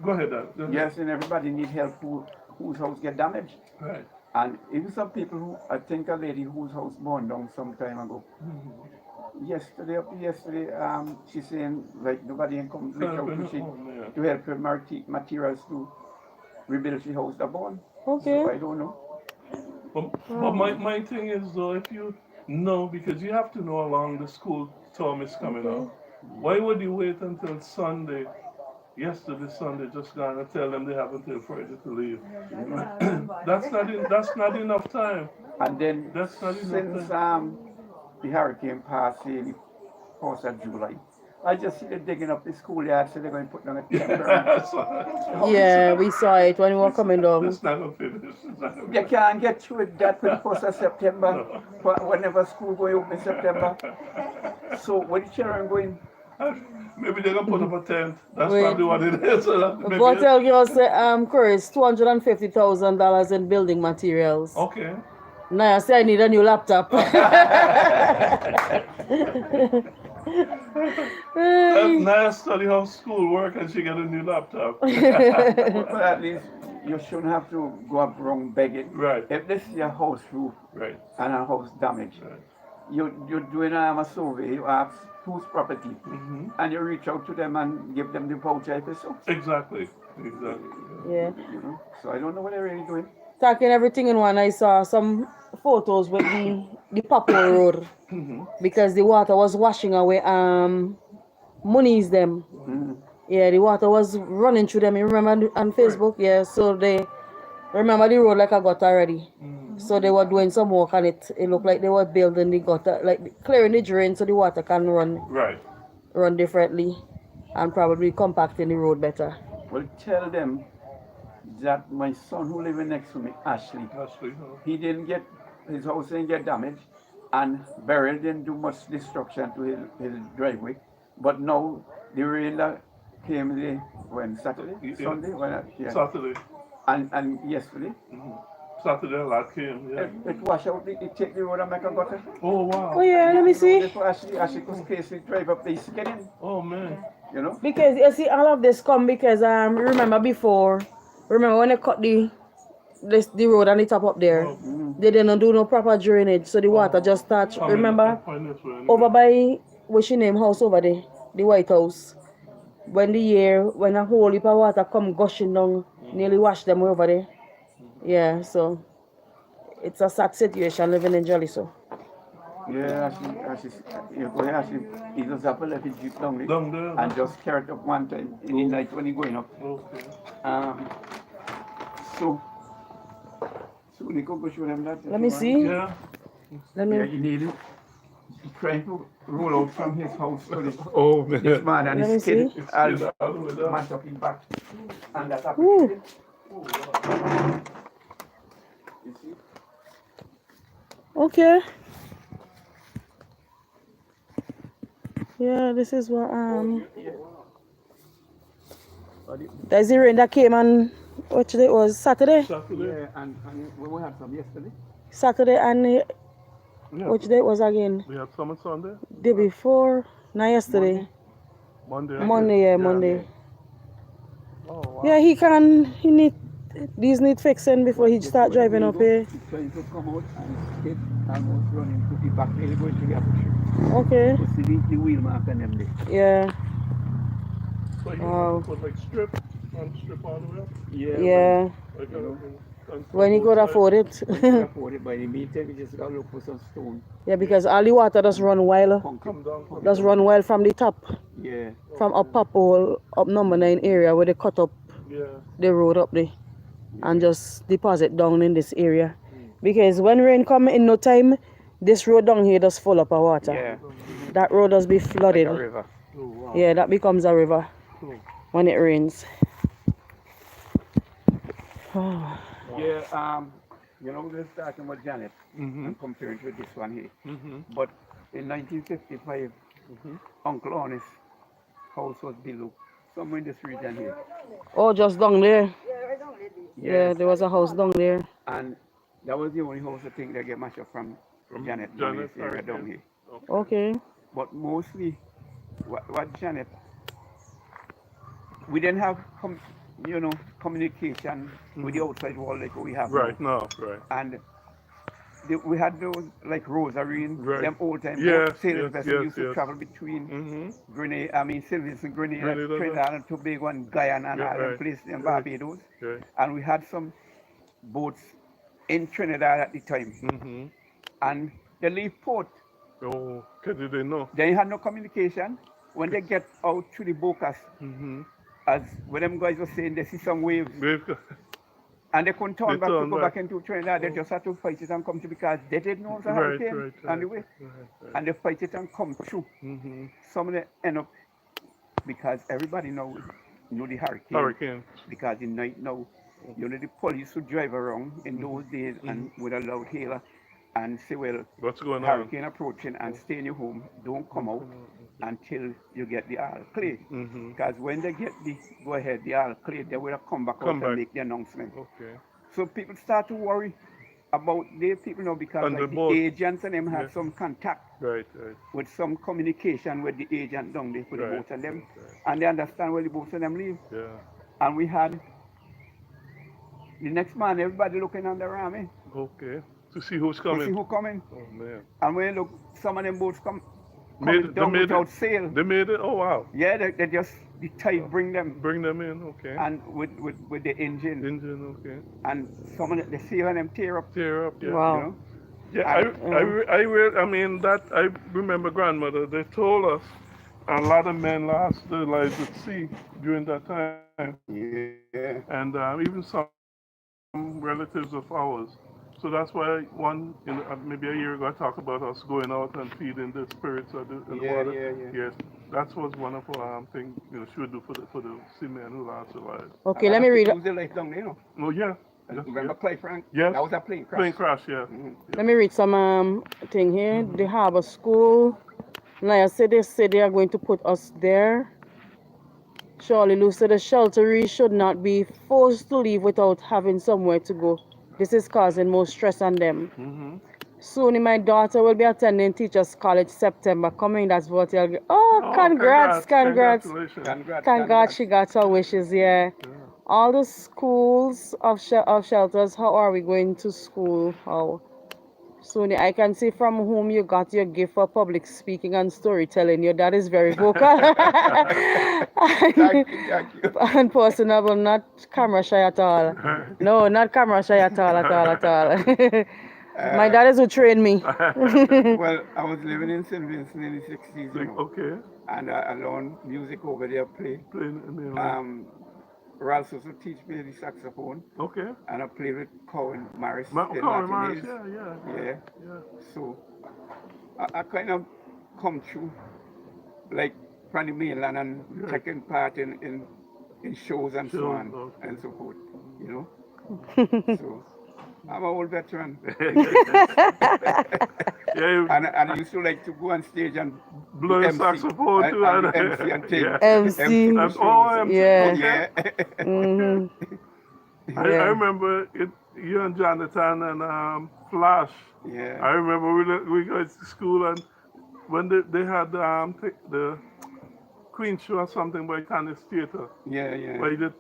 go ahead, Dad. Go ahead. Yes, and everybody need help whose house get damaged. Right. And even some people who, I think a lady whose house burned down some time ago. Yesterday, she's saying like nobody can come reach out to she Yeah. to help her materials to rebuild the house that burned. Okay. So I don't know. But my thing is though, if you know, because you have to know how long the school term is coming up. Why would you wait until Sunday? Yesterday Sunday just gone and tell them they have until Friday to leave. That's not enough time. And then That's not enough since time. the hurricane passed the 1st of July, I just see them digging up the schoolyard, so they're going to put down a temporary. Yeah, we saw it when we were coming down. It's not gonna finish. It's not gonna You can't get through it that with 1st of September, whenever school going open in September. So when the children going, Maybe they're gonna put up a tent. That's Wait. probably what it is. So maybe But tell girl say Curry's $250,000 in building materials. okay. Now I say I need a new laptop. Naya study how school work and she get a new laptop. but at least you shouldn't have to go up wrong begging. Right. If this is your house roof Right. and a house damaged, Right. you're doing a survey, you ask whose property, Mm-hmm. and you reach out to them and give them the voucher if it's so. Exactly. Exactly. Yeah. You know, so I don't know what they're really doing. Talking everything in one, I saw some photos with the Papua Road Mm-hmm. because the water was washing away monies them. Mm. Yeah, the water was running through them. You remember on Facebook? Yeah, so they remember the road like I got already. So they were doing some work on it. It looked like they were building the gutter, like clearing the drain so the water can Right. run differently and probably compacting the road better. Well, tell them that my son who living next to me, Ashley, Actually, huh? he didn't get, his house didn't get damaged, and Beryl didn't do much destruction to his driveway. But now the rain that came when Saturday, Yeah. Sunday, yeah, Saturday. and yesterday, Saturday, lad came. Yeah. it wash out, it take the road and make a gutter. Oh wow. Oh yeah, let me see. Before Ashley could scarcely drive up the get in, Oh man. you know. Because you see all of this come because remember when they cut the road and the top up there, they didn't do no proper drainage, so the water just starts. Remember over by what's your name house over there, the White House, when a whole heap of water come gushing down, nearly wash them over there. Yeah, so it's a sad situation living in Jolly so. Yeah, Ashley, you go here, Ashley, he just have to let his jeep down there Down there. and just carry it up one time in the night when he going up. Okay. So Suni-KO go show them that. Let me see. Yeah. Let Yeah, me. he needed trying to roll out from his house to Oh this man. man and Let me his see. kid It's and still all the way down. mash up his back. And that Ooh. happened. You see? Okay. Yeah, this is what Yeah. there's the rain that came on what day it was Saturday? Saturday. Yeah, and we had some yesterday. Saturday and Yeah. which day it was again? We had some on Sunday. Day before, not yesterday. Monday. Monday, yeah, Monday. Oh wow. Yeah, these need fixing before he start driving up here. He's trying to come out and his kid almost running to the back. He's going to the apple tree. Okay. You see the wheel mark on them there. Yeah. So you Wow. have to put like strip all the way up. Yeah. Like When he could afford it. When you afford it, by the meantime, you just gotta look for some stone. Yeah, because all the water does run wild. come down. Does run wild from the top. Yeah. From up Hole, up number 9 area where they cut up Yeah. the road up there. And just deposit down in this area. Because when rain come in no time, this road down here does full up of water. Yeah. That road does be Like flooded. a river. Oh wow. Yeah, that becomes a river Cool. when it rains. Yeah, you know, we're starting with Janet Mm-hmm. and comparing to this one here. Mm-hmm. But in 1955, Uncle Honest house was below, somewhere in this region here. Oh, just down there. Yeah, Yes. there was a house down there. And that was the only house I think that get mashed up from Janet down Janet this area Hurricane. down here. Okay. But mostly, what Janet, we didn't have, communication with the outside world like we have Right. now. No. Right. And we had those like Rosarine, Right. them old time Yes, sailor yes, vessels yes, used to yes. travel between Mm-hmm. Grenada, Sylvians and Grenada, Grenada, Trinidad and Tobago and Guyana and Yeah, all them right, places in right. Barbados. Okay. And we had some boats in Trinidad at the time. Mm-hmm. And they leave port. Oh, cause they didn't know. They had no communication. When they get out to the Bocas, Mm-hmm. as when them guys were saying they see some waves, and they couldn't turn They back to turn go back. back into Trinidad. They just had to fight it and come to because they didn't know it was a hurricane on the way. And they fight it and come through. Mm-hmm. Some of them end up because everybody know the Hurricane. because in night now, the police would drive around in those days and with a loud hailer and say, well, What's going on? hurricane approaching and stay in your home, don't come out until you get the all clear. Mm-hmm. Because when they get the go ahead, the all clear, they will come back out and make the announcement. Okay. So people start to worry about their people now because And like the the boat. agents and them had Yeah. some contact Right. with some communication with the agent down there for the Right, boats and them, right. and they understand where the boats and them live. Yeah. And we had the next man, everybody looking on the army. Okay. To see who's to coming. see who coming. Oh man. And when you look, some of them boats coming They down made without it. sail. They made it. Oh wow. Yeah, they just the tide bring them, Bring them in. Okay. and with the engine, Engine. Okay. and some of the sail and them tear up, Tear up. Yeah. you Wow. know. Yeah. And I mean that. I remember grandmother. They told us a lot of men lost their lives at sea during that time, yeah, and even some relatives of ours. So that's why maybe a year ago I talked about us going out and feeding the spirits of in the water. yeah. Yes, that was one of things she would do for the seamen who lost their lives. A Okay, lot let of me people read. lose their life down there, you know. Oh yeah, And yes, remember yes, Clay Frank? yes. That was a plane crash. Plane crash, yeah. Let me read some thing here. The harbor school. Like I said, they say they are going to put us there. Surely, Lou said the shelterees should not be forced to leave without having somewhere to go. This is causing more stress on them. Mm-hmm. Soon, my daughter will be attending Teachers College September coming. That's what you'll get. Oh, Oh, congrats, congrats. congratulations. Congrats, Thank God congrats. she got her wishes, yeah. Yeah. All the schools of shelters, how are we going to school? How? Suni, I can see from whom you got your gift for public speaking and storytelling. Your dad is very vocal Thank you. and personable, not camera shy at all. No, not camera shy at all, at all, at all. My dad is who trained me. Well, I was living in St. Vincent in the 60s, you know, Okay. and I learned music over there, play. Playing in the Ralph also teach me the saxophone, Okay. and I played with Cohen Morris in Corey Morris, matinees. yeah. Yeah, Yeah. so I kind of come through, like, from the mainland and Right. taking part in shows and so Shows, on okay. and so forth, you know. So I'm an old veteran. Yeah, And I used to like to go on stage and blow do your MC, saxophone too. and do MC and things. Yeah. MC. for And, shows. MC, Yeah. okay. Yeah. Mhm. I Yeah. remember it, you and Jonathan and Flash. Yeah. I remember we go to school and when they had the Queen show or something by Tannis Theatre. Yeah. By that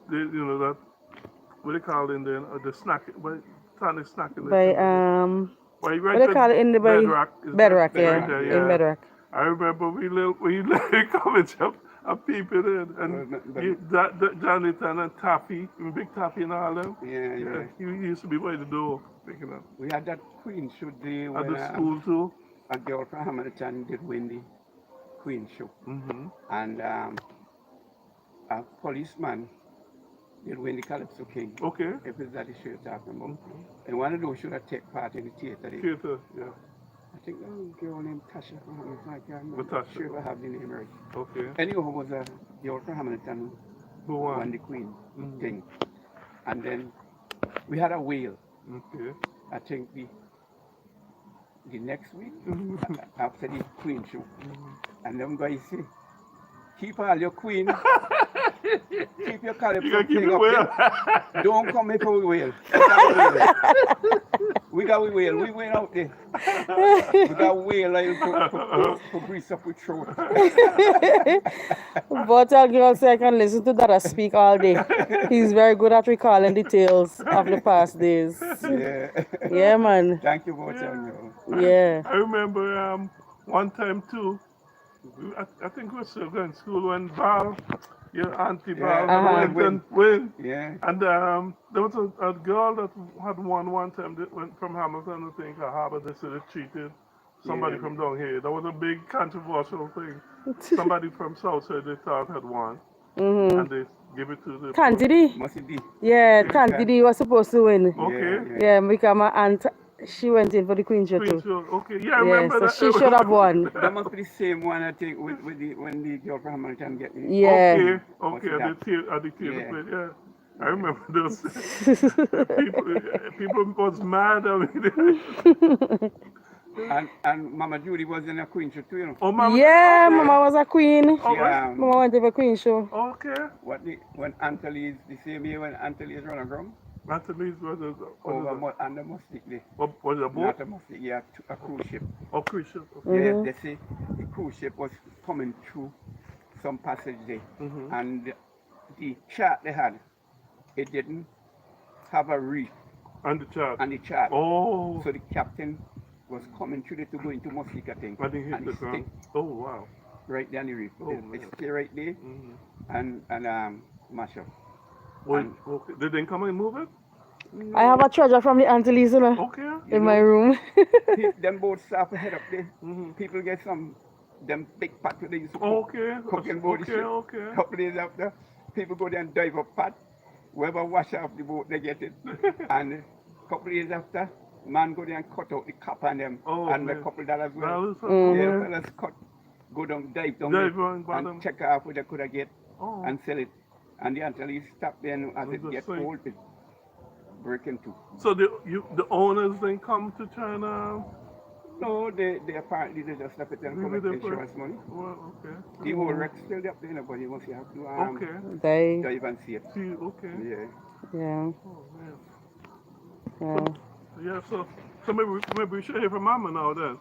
what they call in the snack by Tannis snack in By the by what right they the call it in the by bedrock. Is bedrock, that, yeah, right there, in yeah. bedrock. I remember we literally come and jump and peep it in and Jonathan and Taffy, Big Taffy and all them. Yeah. He used to be by the door picking up. We had that Queen show day At when the school too. a girl from Hamilton did win the Queen show. Mm-hmm. And a policeman did win the Calypso King. Okay. If it's that the show you're talking about. And one of those should have taken part in the theater. Theater, yeah. I think a girl named Tasha from Hamilton. I can't remember. Natasha. Sure if I have the name right. Okay. Anyhow, it was a girl from Hamilton Who who won? won the Queen Mhm. thing. And then we had a whale. Okay. I think the next week after the Queen show. And them guys say, keep all your Queen, keep your You Calypso gotta keep King it up well. there. Don't come here for we whale. We got we whale. We went out there. We got whale like for grease up with throat. But I'll girl say I can listen to Dada speak all day. He's very good at recalling details of the past days. Yeah. Yeah, man. Thank you for telling me. Yeah. I remember one time too. I think we were still going to school when your auntie Val, Uh-huh. win. Yeah. And there was a girl that had won one time that went from Hamilton, I think, or Harvard. They said they cheated somebody Yeah. from down here. That was a big controversial thing. Somebody from Southside they thought had won, and they give it to the. Tantidi? Must it be? Yeah, Tantidi was supposed to win. Okay. Yeah, because my aunt, she went in for the Queen show Queen too. show. Okay. Yeah, I Yeah, remember so that. she should have won. That must be the same one, I think, with when the girl from Hamilton get in. Yeah. Okay. What's Okay. that? The theater Yeah. play. Yeah. I remember those. people was mad. I mean, And Mama Judy was in a Queen show too, you know. oh, Mama. Yeah, Okay. Mama was a queen. Oh, Yeah, Mama went to the Queen show. okay. when Anthony's the same year when Anthony's run aground Anthony's was over on the Mustic day. was a boat Not a Mustic, yeah, a cruise ship. or Christian. Yeah, they say the cruise ship was coming through some passage there, Mhm. and the chart they had, it didn't have a reef And the chart. and the chart. Oh. So the captain was coming through there to go into Musika thing. I didn't hit And the it stick ground. Oh wow. right down the reef. Oh, It man. stay right there Mm-hmm. and mash up. Wait, And okay. Did they come and move it? I have a treasure from the Antilles, you know, Okay. in my room. them boats start to head up there. Mm-hmm. People get some them big pot where they used to Okay. cook and board the Okay. ship. Okay. Couple days after, people go there and dive up pot. Whoever wash off the boat, they get it. And couple days after, man go there and cut out the cap on them Oh, and man. make couple dollars That well. was so Yeah, cool. fellas cut, go down, dive down Dive there on bottom. and check off what they could have get Oh. and sell it. And until you stop there and as That's it the gets thing. old, it break into. So the owners then come to China. No, they apparently they just left it and Leave collect it there for- insurance money. Well, okay. The whole wreck still up there, but you must have to Okay. They, dive and see it. See, okay. Yeah. yeah, Oh man. yeah. Yeah. So maybe we should hear from Mama now then.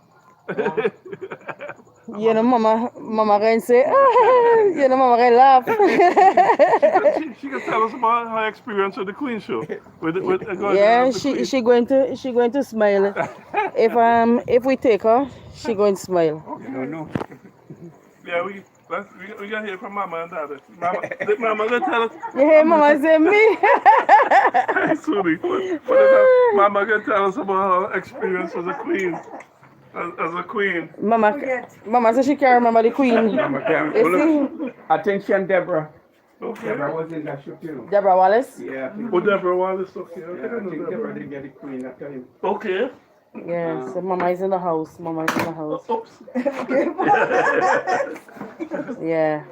You know, mama can say, you know, mama can laugh. she can tell us about her experience with the Queen show. Yeah, she going to smile. If we take her, she going to smile. You don't know. Yeah, we gotta hear from Mama and Daddy. Mama gonna tell us. You hear mama say me? Suni, Mama gonna tell us about her experience as a queen. As a queen. Mama said she can't remember the queen. Mama can't- You see? Attention, Deborah. Okay. Deborah was in that show too. Deborah Wallace? Yeah. I think- Oh, Deborah Wallace, okay. yeah, Okay, I I know think Deborah Deborah. didn't get the queen that time. Okay. Yeah, so mama is in the house. Mama is in the house. Oops. Yeah.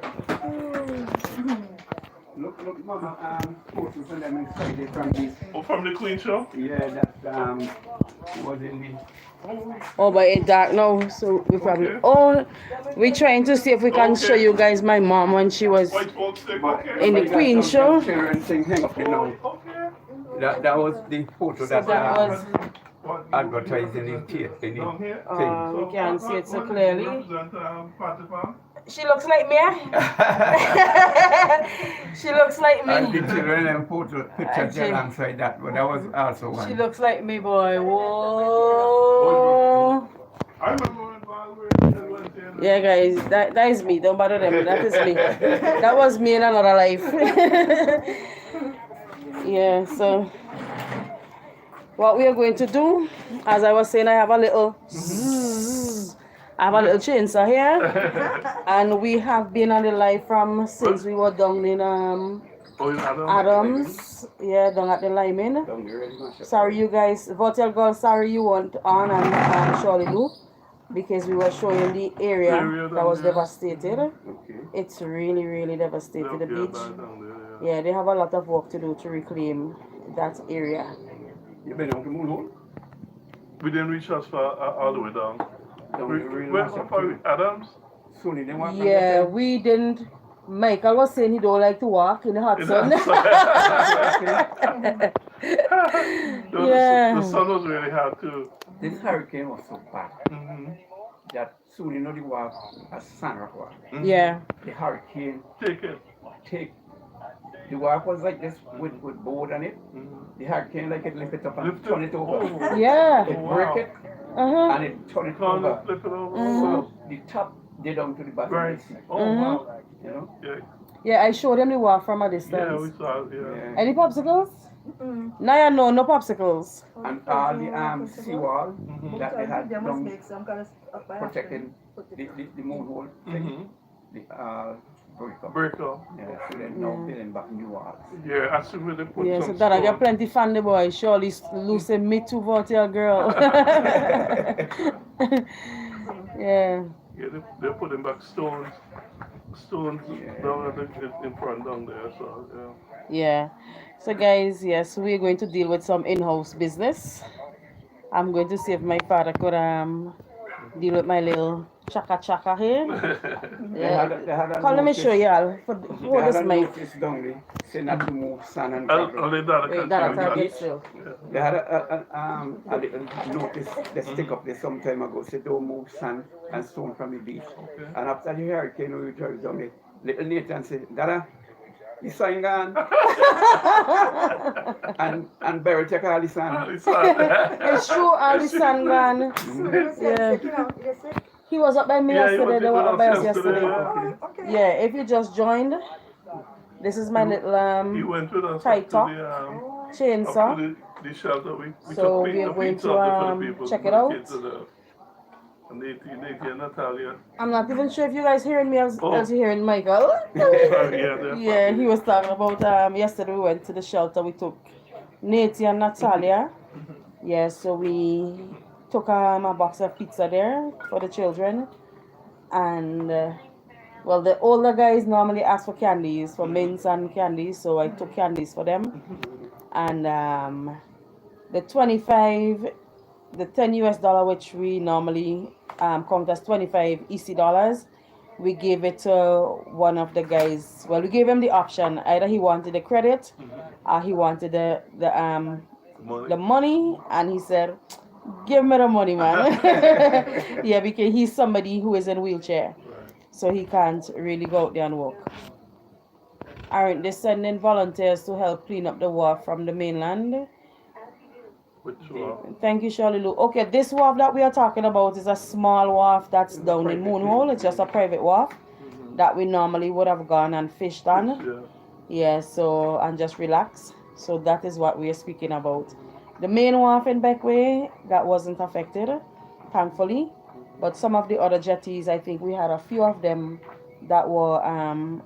Look, Mama, photos of them inside there from this. Oh, from the Queen show? Yeah, that was in the. Oh, but it's dark now, so we probably. Okay. Oh, we're trying to see if we can Okay. show you guys my mom when she was. White folks stick, okay. In the But Queen some show? Children thing hang up, you know. Okay. That was the photo So that was. advertised in the theater. In Down the here? thing. We can't see it so clearly. Represent Party Farm? She looks like me. She looks like And the me. children and photo pictures Actually- alongside that, but that was also one. She looks like me, boy. Whoa. I remember when we went in. Yeah, guys, that is me. Don't bother them. That is me. That was me in another life. Yeah, so what we are going to do, as I was saying, I have a little chainsaw here, and we have been on the live from since we were down in Oh, you had them? Adams, yeah, down at the Lyman. Don't you really much. Sorry, you guys, Votel Girl, sorry you weren't on, and surely do, because we were showing the area Area that down was there. devastated. Okay. It's really, really devastated. The Yeah, beach. bad down there, yeah. Yeah, they have a lot of work to do to reclaim that area. You been out the moonhole? We didn't reach as far all the way down. Don't We you really went much so up far to- with Adams. Suni, they want Yeah, we didn't. Michael was saying he don't like to walk in the hot In sun. the Yeah. The sun was really hard too. This hurricane was so bad Mm-hmm. that Suni know the walk as Sandra walk. Yeah, The hurricane Take it. the walk was like this with board on it. Mm-hmm. The hurricane like it lift it up and Lift turn it over. Oh. yeah. It wow. break it Uh-huh. and it turn it Turn over. it, flip it over. So the top they down to the bottom. Right. you see, Oh, wow. You know? Yeah. Yeah, I showed him the walk from a Yeah, we distance. saw it, yeah. Yeah. Any popsicles? Naya, no popsicles. And all the seawall Mhm. that they had They must down make some kind of protecting the moonhole thing. Mm-hmm. The break up. Break up. Yeah, so they're now building back new walls. Yeah, as soon as they put Yeah, so some that I get stone. plenty funny boy. Surely losing me too, Votel girl. Yeah. Yeah, they're putting back stones Yeah. down at in front down there, so yeah. Yeah. So guys, yes, we're going to deal with some in-house business. I'm going to see if my father could deal with my little chaka here. They had a Come, let me notice- show y'all. They Hold had this a mic. notice down there, say not to move sand and I'll gravel. let that Wait, that target still. They had a little notice they stick up there some time ago, say don't move sand and stone from the beach. Okay. And after the hurricane, we drive down there, little Nathan said, Dada, The sun gone. and Barry take all the sun. It's true, all the sun gone. Yeah. He was up by me yesterday, they were up by us yesterday. Okay. Yeah, if you just joined, this is my little He went with us tight up top to chainsaw. up to the shelter. We So took we are the going pizza to up there for the people, check for it the out. kids and Nate and Natalia. I'm not even sure if you guys hearing me as Oh. you hearing Michael. Yeah, Yeah, he was talking about yesterday we went to the shelter. We took Nate and Natalia. Yeah, so we took a box of pizza there for the children. And well, the older guys normally ask for candies, for mints and candies, so I took candies for them. And the 25, the 10 US dollar, which we normally count as 25 EC dollars, we gave it to one of the guys. Well, we gave him the option. Either he wanted the credit or he wanted the money, and he said, give me the money, man. Yeah, because he's somebody who is in a wheelchair, so he can't really go out there and walk. Aren't they sending volunteers to help clean up the wharf from the mainland? Which wharf? Thank you, Shirley Lou. Okay, this wharf that we are talking about is a small wharf that's down in Moonhole. It's just a private wharf that we normally would have gone and fished on. Yeah, so, and just relax. So that is what we are speaking about. The main wharf in Beckway, that wasn't affected, thankfully. But some of the other jetties, I think we had a few of them that were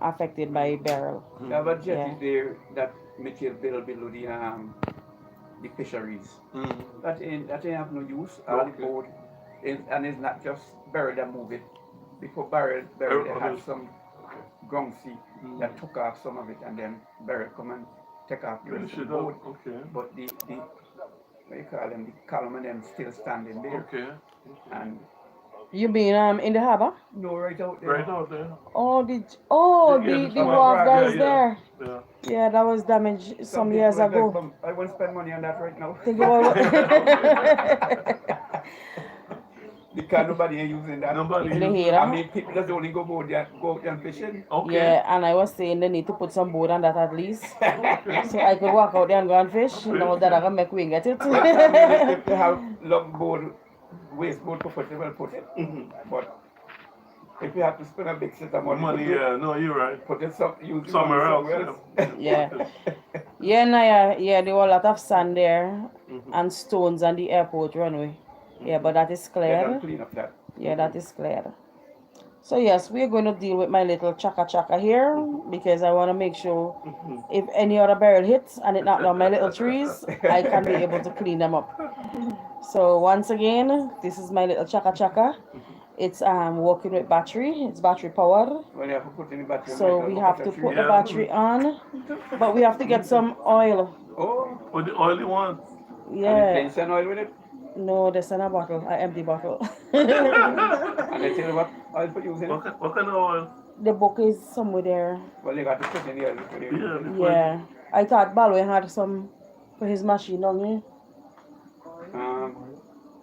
affected by barrel. There were jetties there that Mitchell built below the fisheries. That ain't have no use. All the boat and it's not just buried and move it. Before buried they had some ground sea that took off some of it, and then buried come and take off the rest of the boat. But the what you call them, the column and them still standing there. And you mean in the harbour? no, right out there. Right out there. Oh, the wharf guys there. Yeah, that was damaged some years ago. I won't spend money on that right now. Think about Because nobody ain't using that. Nobody. I mean, people just only go out there and fishing. Yeah, and I was saying they need to put some board on that at least. So I could walk out there and go and fish. Now that I can make we get it. If they have long board, waste board comfortable, put it. But if you have to spend a big set of money, no, you're right. Put it somewhere else. Yeah. Yeah, there were a lot of sand there and stones on the airport runway. Yeah, but that is cleared. Clean up that. Yeah, that is cleared. So yes, we're going to deal with my little chaka here because I want to make sure if any other barrel hits and it knocked down my little trees, I can be able to clean them up. So once again, this is my little chaka. It's working with battery. It's battery powered. Well, you have to put in the battery. So we have to put the battery on, but we have to get some oil. Oh, what the oil you want? Yeah. And send oil with it? No, there's in a bottle, an empty bottle. And they tell you what oil for using? What kind of oil? The book is somewhere there. Well, they got to put in the oil. Yeah. I thought Balway had some for his machine down here.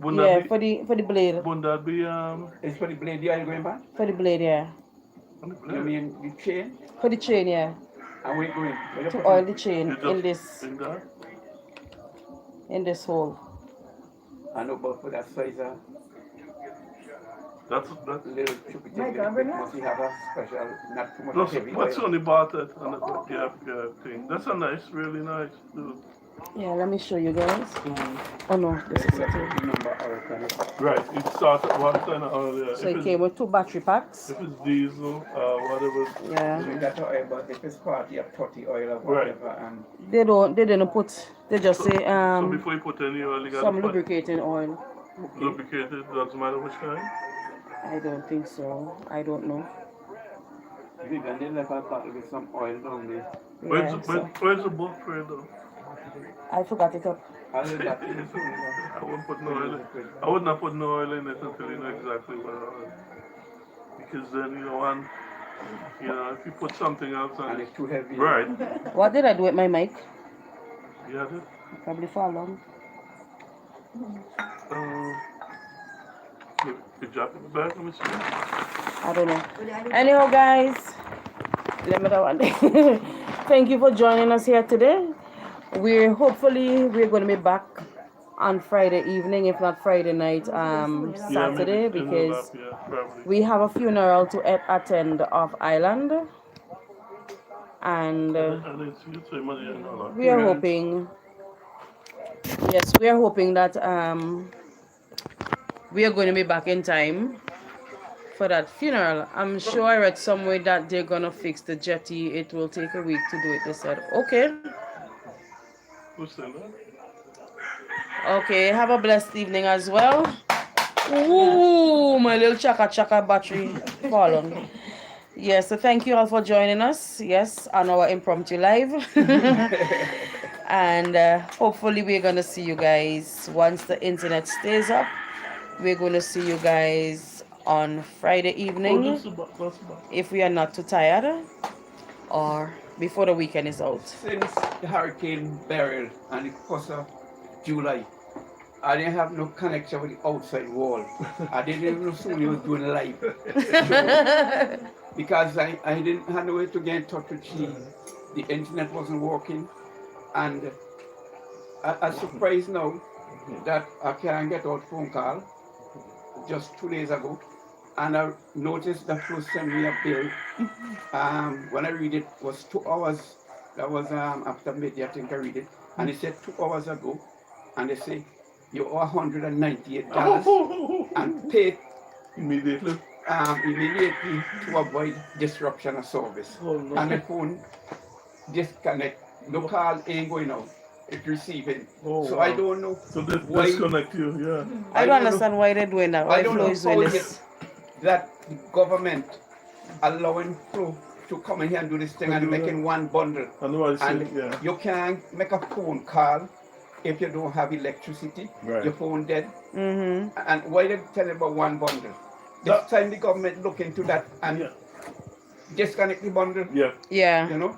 Yeah, for the blade. Wouldn't that be It's for the blade, the oil going back? For the blade, yeah. You mean the chain? For the chain, yeah. And where going? To oil the chain in this hole. I know, but for that size, that's little chubby thing, must have a special, not too much heavy. What's on the bottom thing? That's a nice, really nice, dude. Yeah, let me show you guys. Oh no, this is it. Right, it starts at what kind of oil? So it came with 2 battery packs. If it's diesel, whatever. Yeah. You got the oil, but if it's party of 30 oil or whatever, and they didn't put. They just say so before you put any oil, you got some lubricating oil. Lubricated, doesn't matter which kind. I don't think so. I don't know. and then left a bottle with some oil down there. Where's the book for it though? I forgot it up. I wouldn't put no oil in it. I would not put no oil in it until you know exactly what oil. Because then if you put something else on and it's too heavy. Right. What did I do with my mic? You had it? Probably fall long. You drop it back, let me see. I don't know. Anyhow, guys, let me know one day. thank you for joining us here today. We're going to be back on Friday evening, if not Friday night, Yeah, maybe Saturday, in the lab, because yeah, probably. we have a funeral to attend off island, and And it's you say money and all that. we are hoping. Yes, we are hoping that we are going to be back in time for that funeral. I'm sure I read somewhere that they're gonna fix the jetty. It will take a week to do it. They said, okay, Who's saying that? okay. Have a blessed evening as well. Ooh, my little chaka chaka battery fallen. Yes, so thank you all for joining us. Yes, on our impromptu live. And hopefully we're gonna see you guys once the internet stays up. We're gonna see you guys on Friday Oh, evening that's about. if we are not too tired or before the weekend is out. Since the hurricane burial and it was July, I didn't have no connection with the outside world. I didn't even know Suni was doing live show because I didn't have no way to get in touch with she. The internet wasn't working, and I'm surprised now that I can't get out phone call just 2 days ago, and I noticed that Flo sent me a bill. When I read it, was 2 hours. That was after midday, I think I read it, and it said 2 hours ago, and they say you owe $198 and pay Immediately. immediately to avoid disruption of service. Oh, no. And the phone disconnect. No call ain't going out. It's receiving. Oh, So wow. I don't know So they why. disconnect you, yeah. I don't understand why they're doing that. I Why don't Flo know is how doing is this. it that the government allowing Flo to come in here and do this thing And and do making one bundle. I know what I And said, yeah. you can't make a phone call if you don't have electricity. Right. Your phone dead. Mm-hmm. And why they tell you about one bundle? This That- time the government look into that and Yeah. disconnect the bundle. Yeah. Yeah. You know,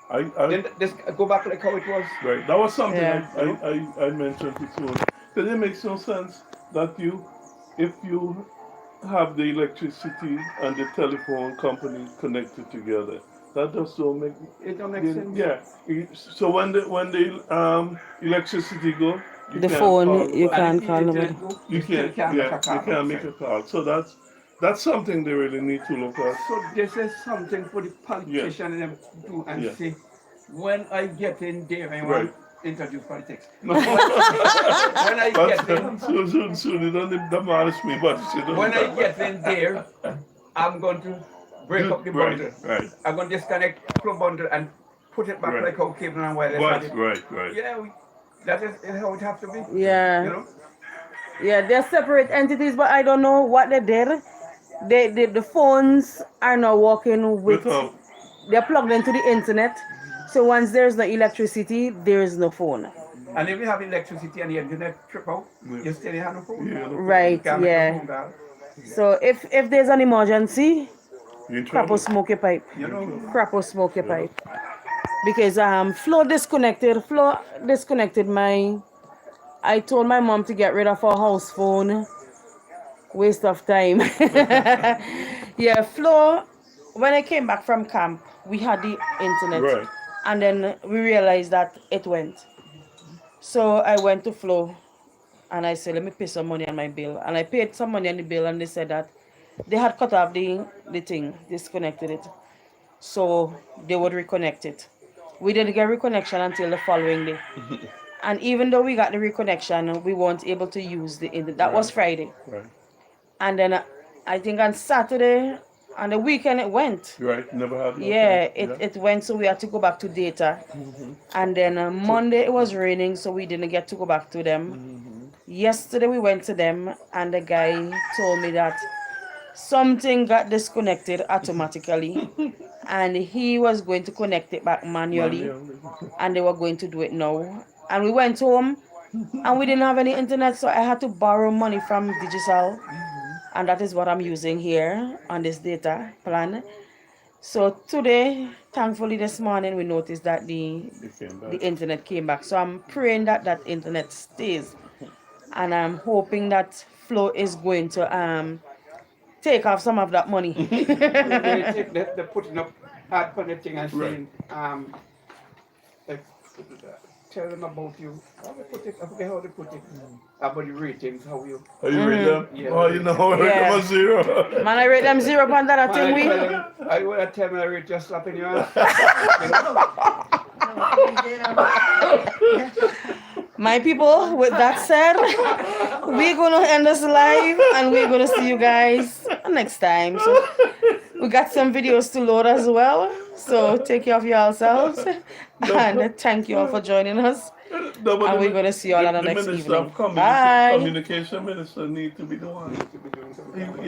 I then just go back like how it was. right. That was something Yeah. I mentioned to Sue. Because it makes no sense that if you have the electricity and the telephone company connected together, that just don't make It don't make sense. yeah. So when the electricity go, you The can't phone, call you nobody. And can't if call the nobody. internet go, You still can't, can't yeah, make a call. you can't make a call. So that's something they really need to look at. So this is something for the politician and them to do and Yeah. say, when I get in there, I Right. want to introduce politics. No. When I But get in, soon you don't demolish me, but you don't. when I get in there, I'm going to break up the Right, bundle. right. I'm going to disconnect the bundle and put it back Right. like how cable and wireless had it. Right. Yeah, that is how it have to be. Yeah. You know? Yeah, they're separate entities, but I don't know what they did. The phones are now working with. Without They're plugged into the internet. So once there's no electricity, there is no phone. And if you have electricity and the internet trip out, Yeah. you still have no phone. Yeah, no Right, You can't make no yeah. phone call. So if there's an emergency, you in crap trouble. or smoke your pipe. You know? Crap or smoke your pipe. Because Flo disconnected my. I told my mom to get rid of her house phone. Waste of time. Yeah, Flo, when I came back from camp, we had the internet. Right. And then we realized that it went. So I went to Flo and I said, let me pay some money on my bill. And I paid some money on the bill and they said that they had cut off the thing, disconnected it. So they would reconnect it. We didn't get reconnection until the following day. And even though we got the reconnection, we weren't able to use the internet. That was Friday. Right. And then I think on Saturday, on the weekend it went. Right. Never had no Yeah, time. it went, so we had to go back to data. And then Monday it was raining, so we didn't get to go back to them. Yesterday we went to them, and the guy told me that something got disconnected automatically, and he was going to connect it back manually, and they were going to do it now. And we went home, and we didn't have any internet, so I had to borrow money from Digital, and that is what I'm using here on this data plan. So today, thankfully this morning, we noticed that the internet came back. So I'm praying that that internet stays. And I'm hoping that Flo is going to take off some of that money. They're putting up ad for the thing and saying, Tell them about you. How they put it? I forget how they put it. About the ratings, how you. Are you rate them? Yeah, Oh, you know, I rate them Yeah. a 0. Man, I rate them 0 upon that thing we. I would tell me I rate just slapping you ass. My people, with that said, we're gonna end this live and we're gonna see you guys next time. So we got some videos to load as well. So take care of yourselves and thank you all for joining us. No, but And we're gonna see you all on the next Minister evening. of Bye. Communication Minister need to be the one.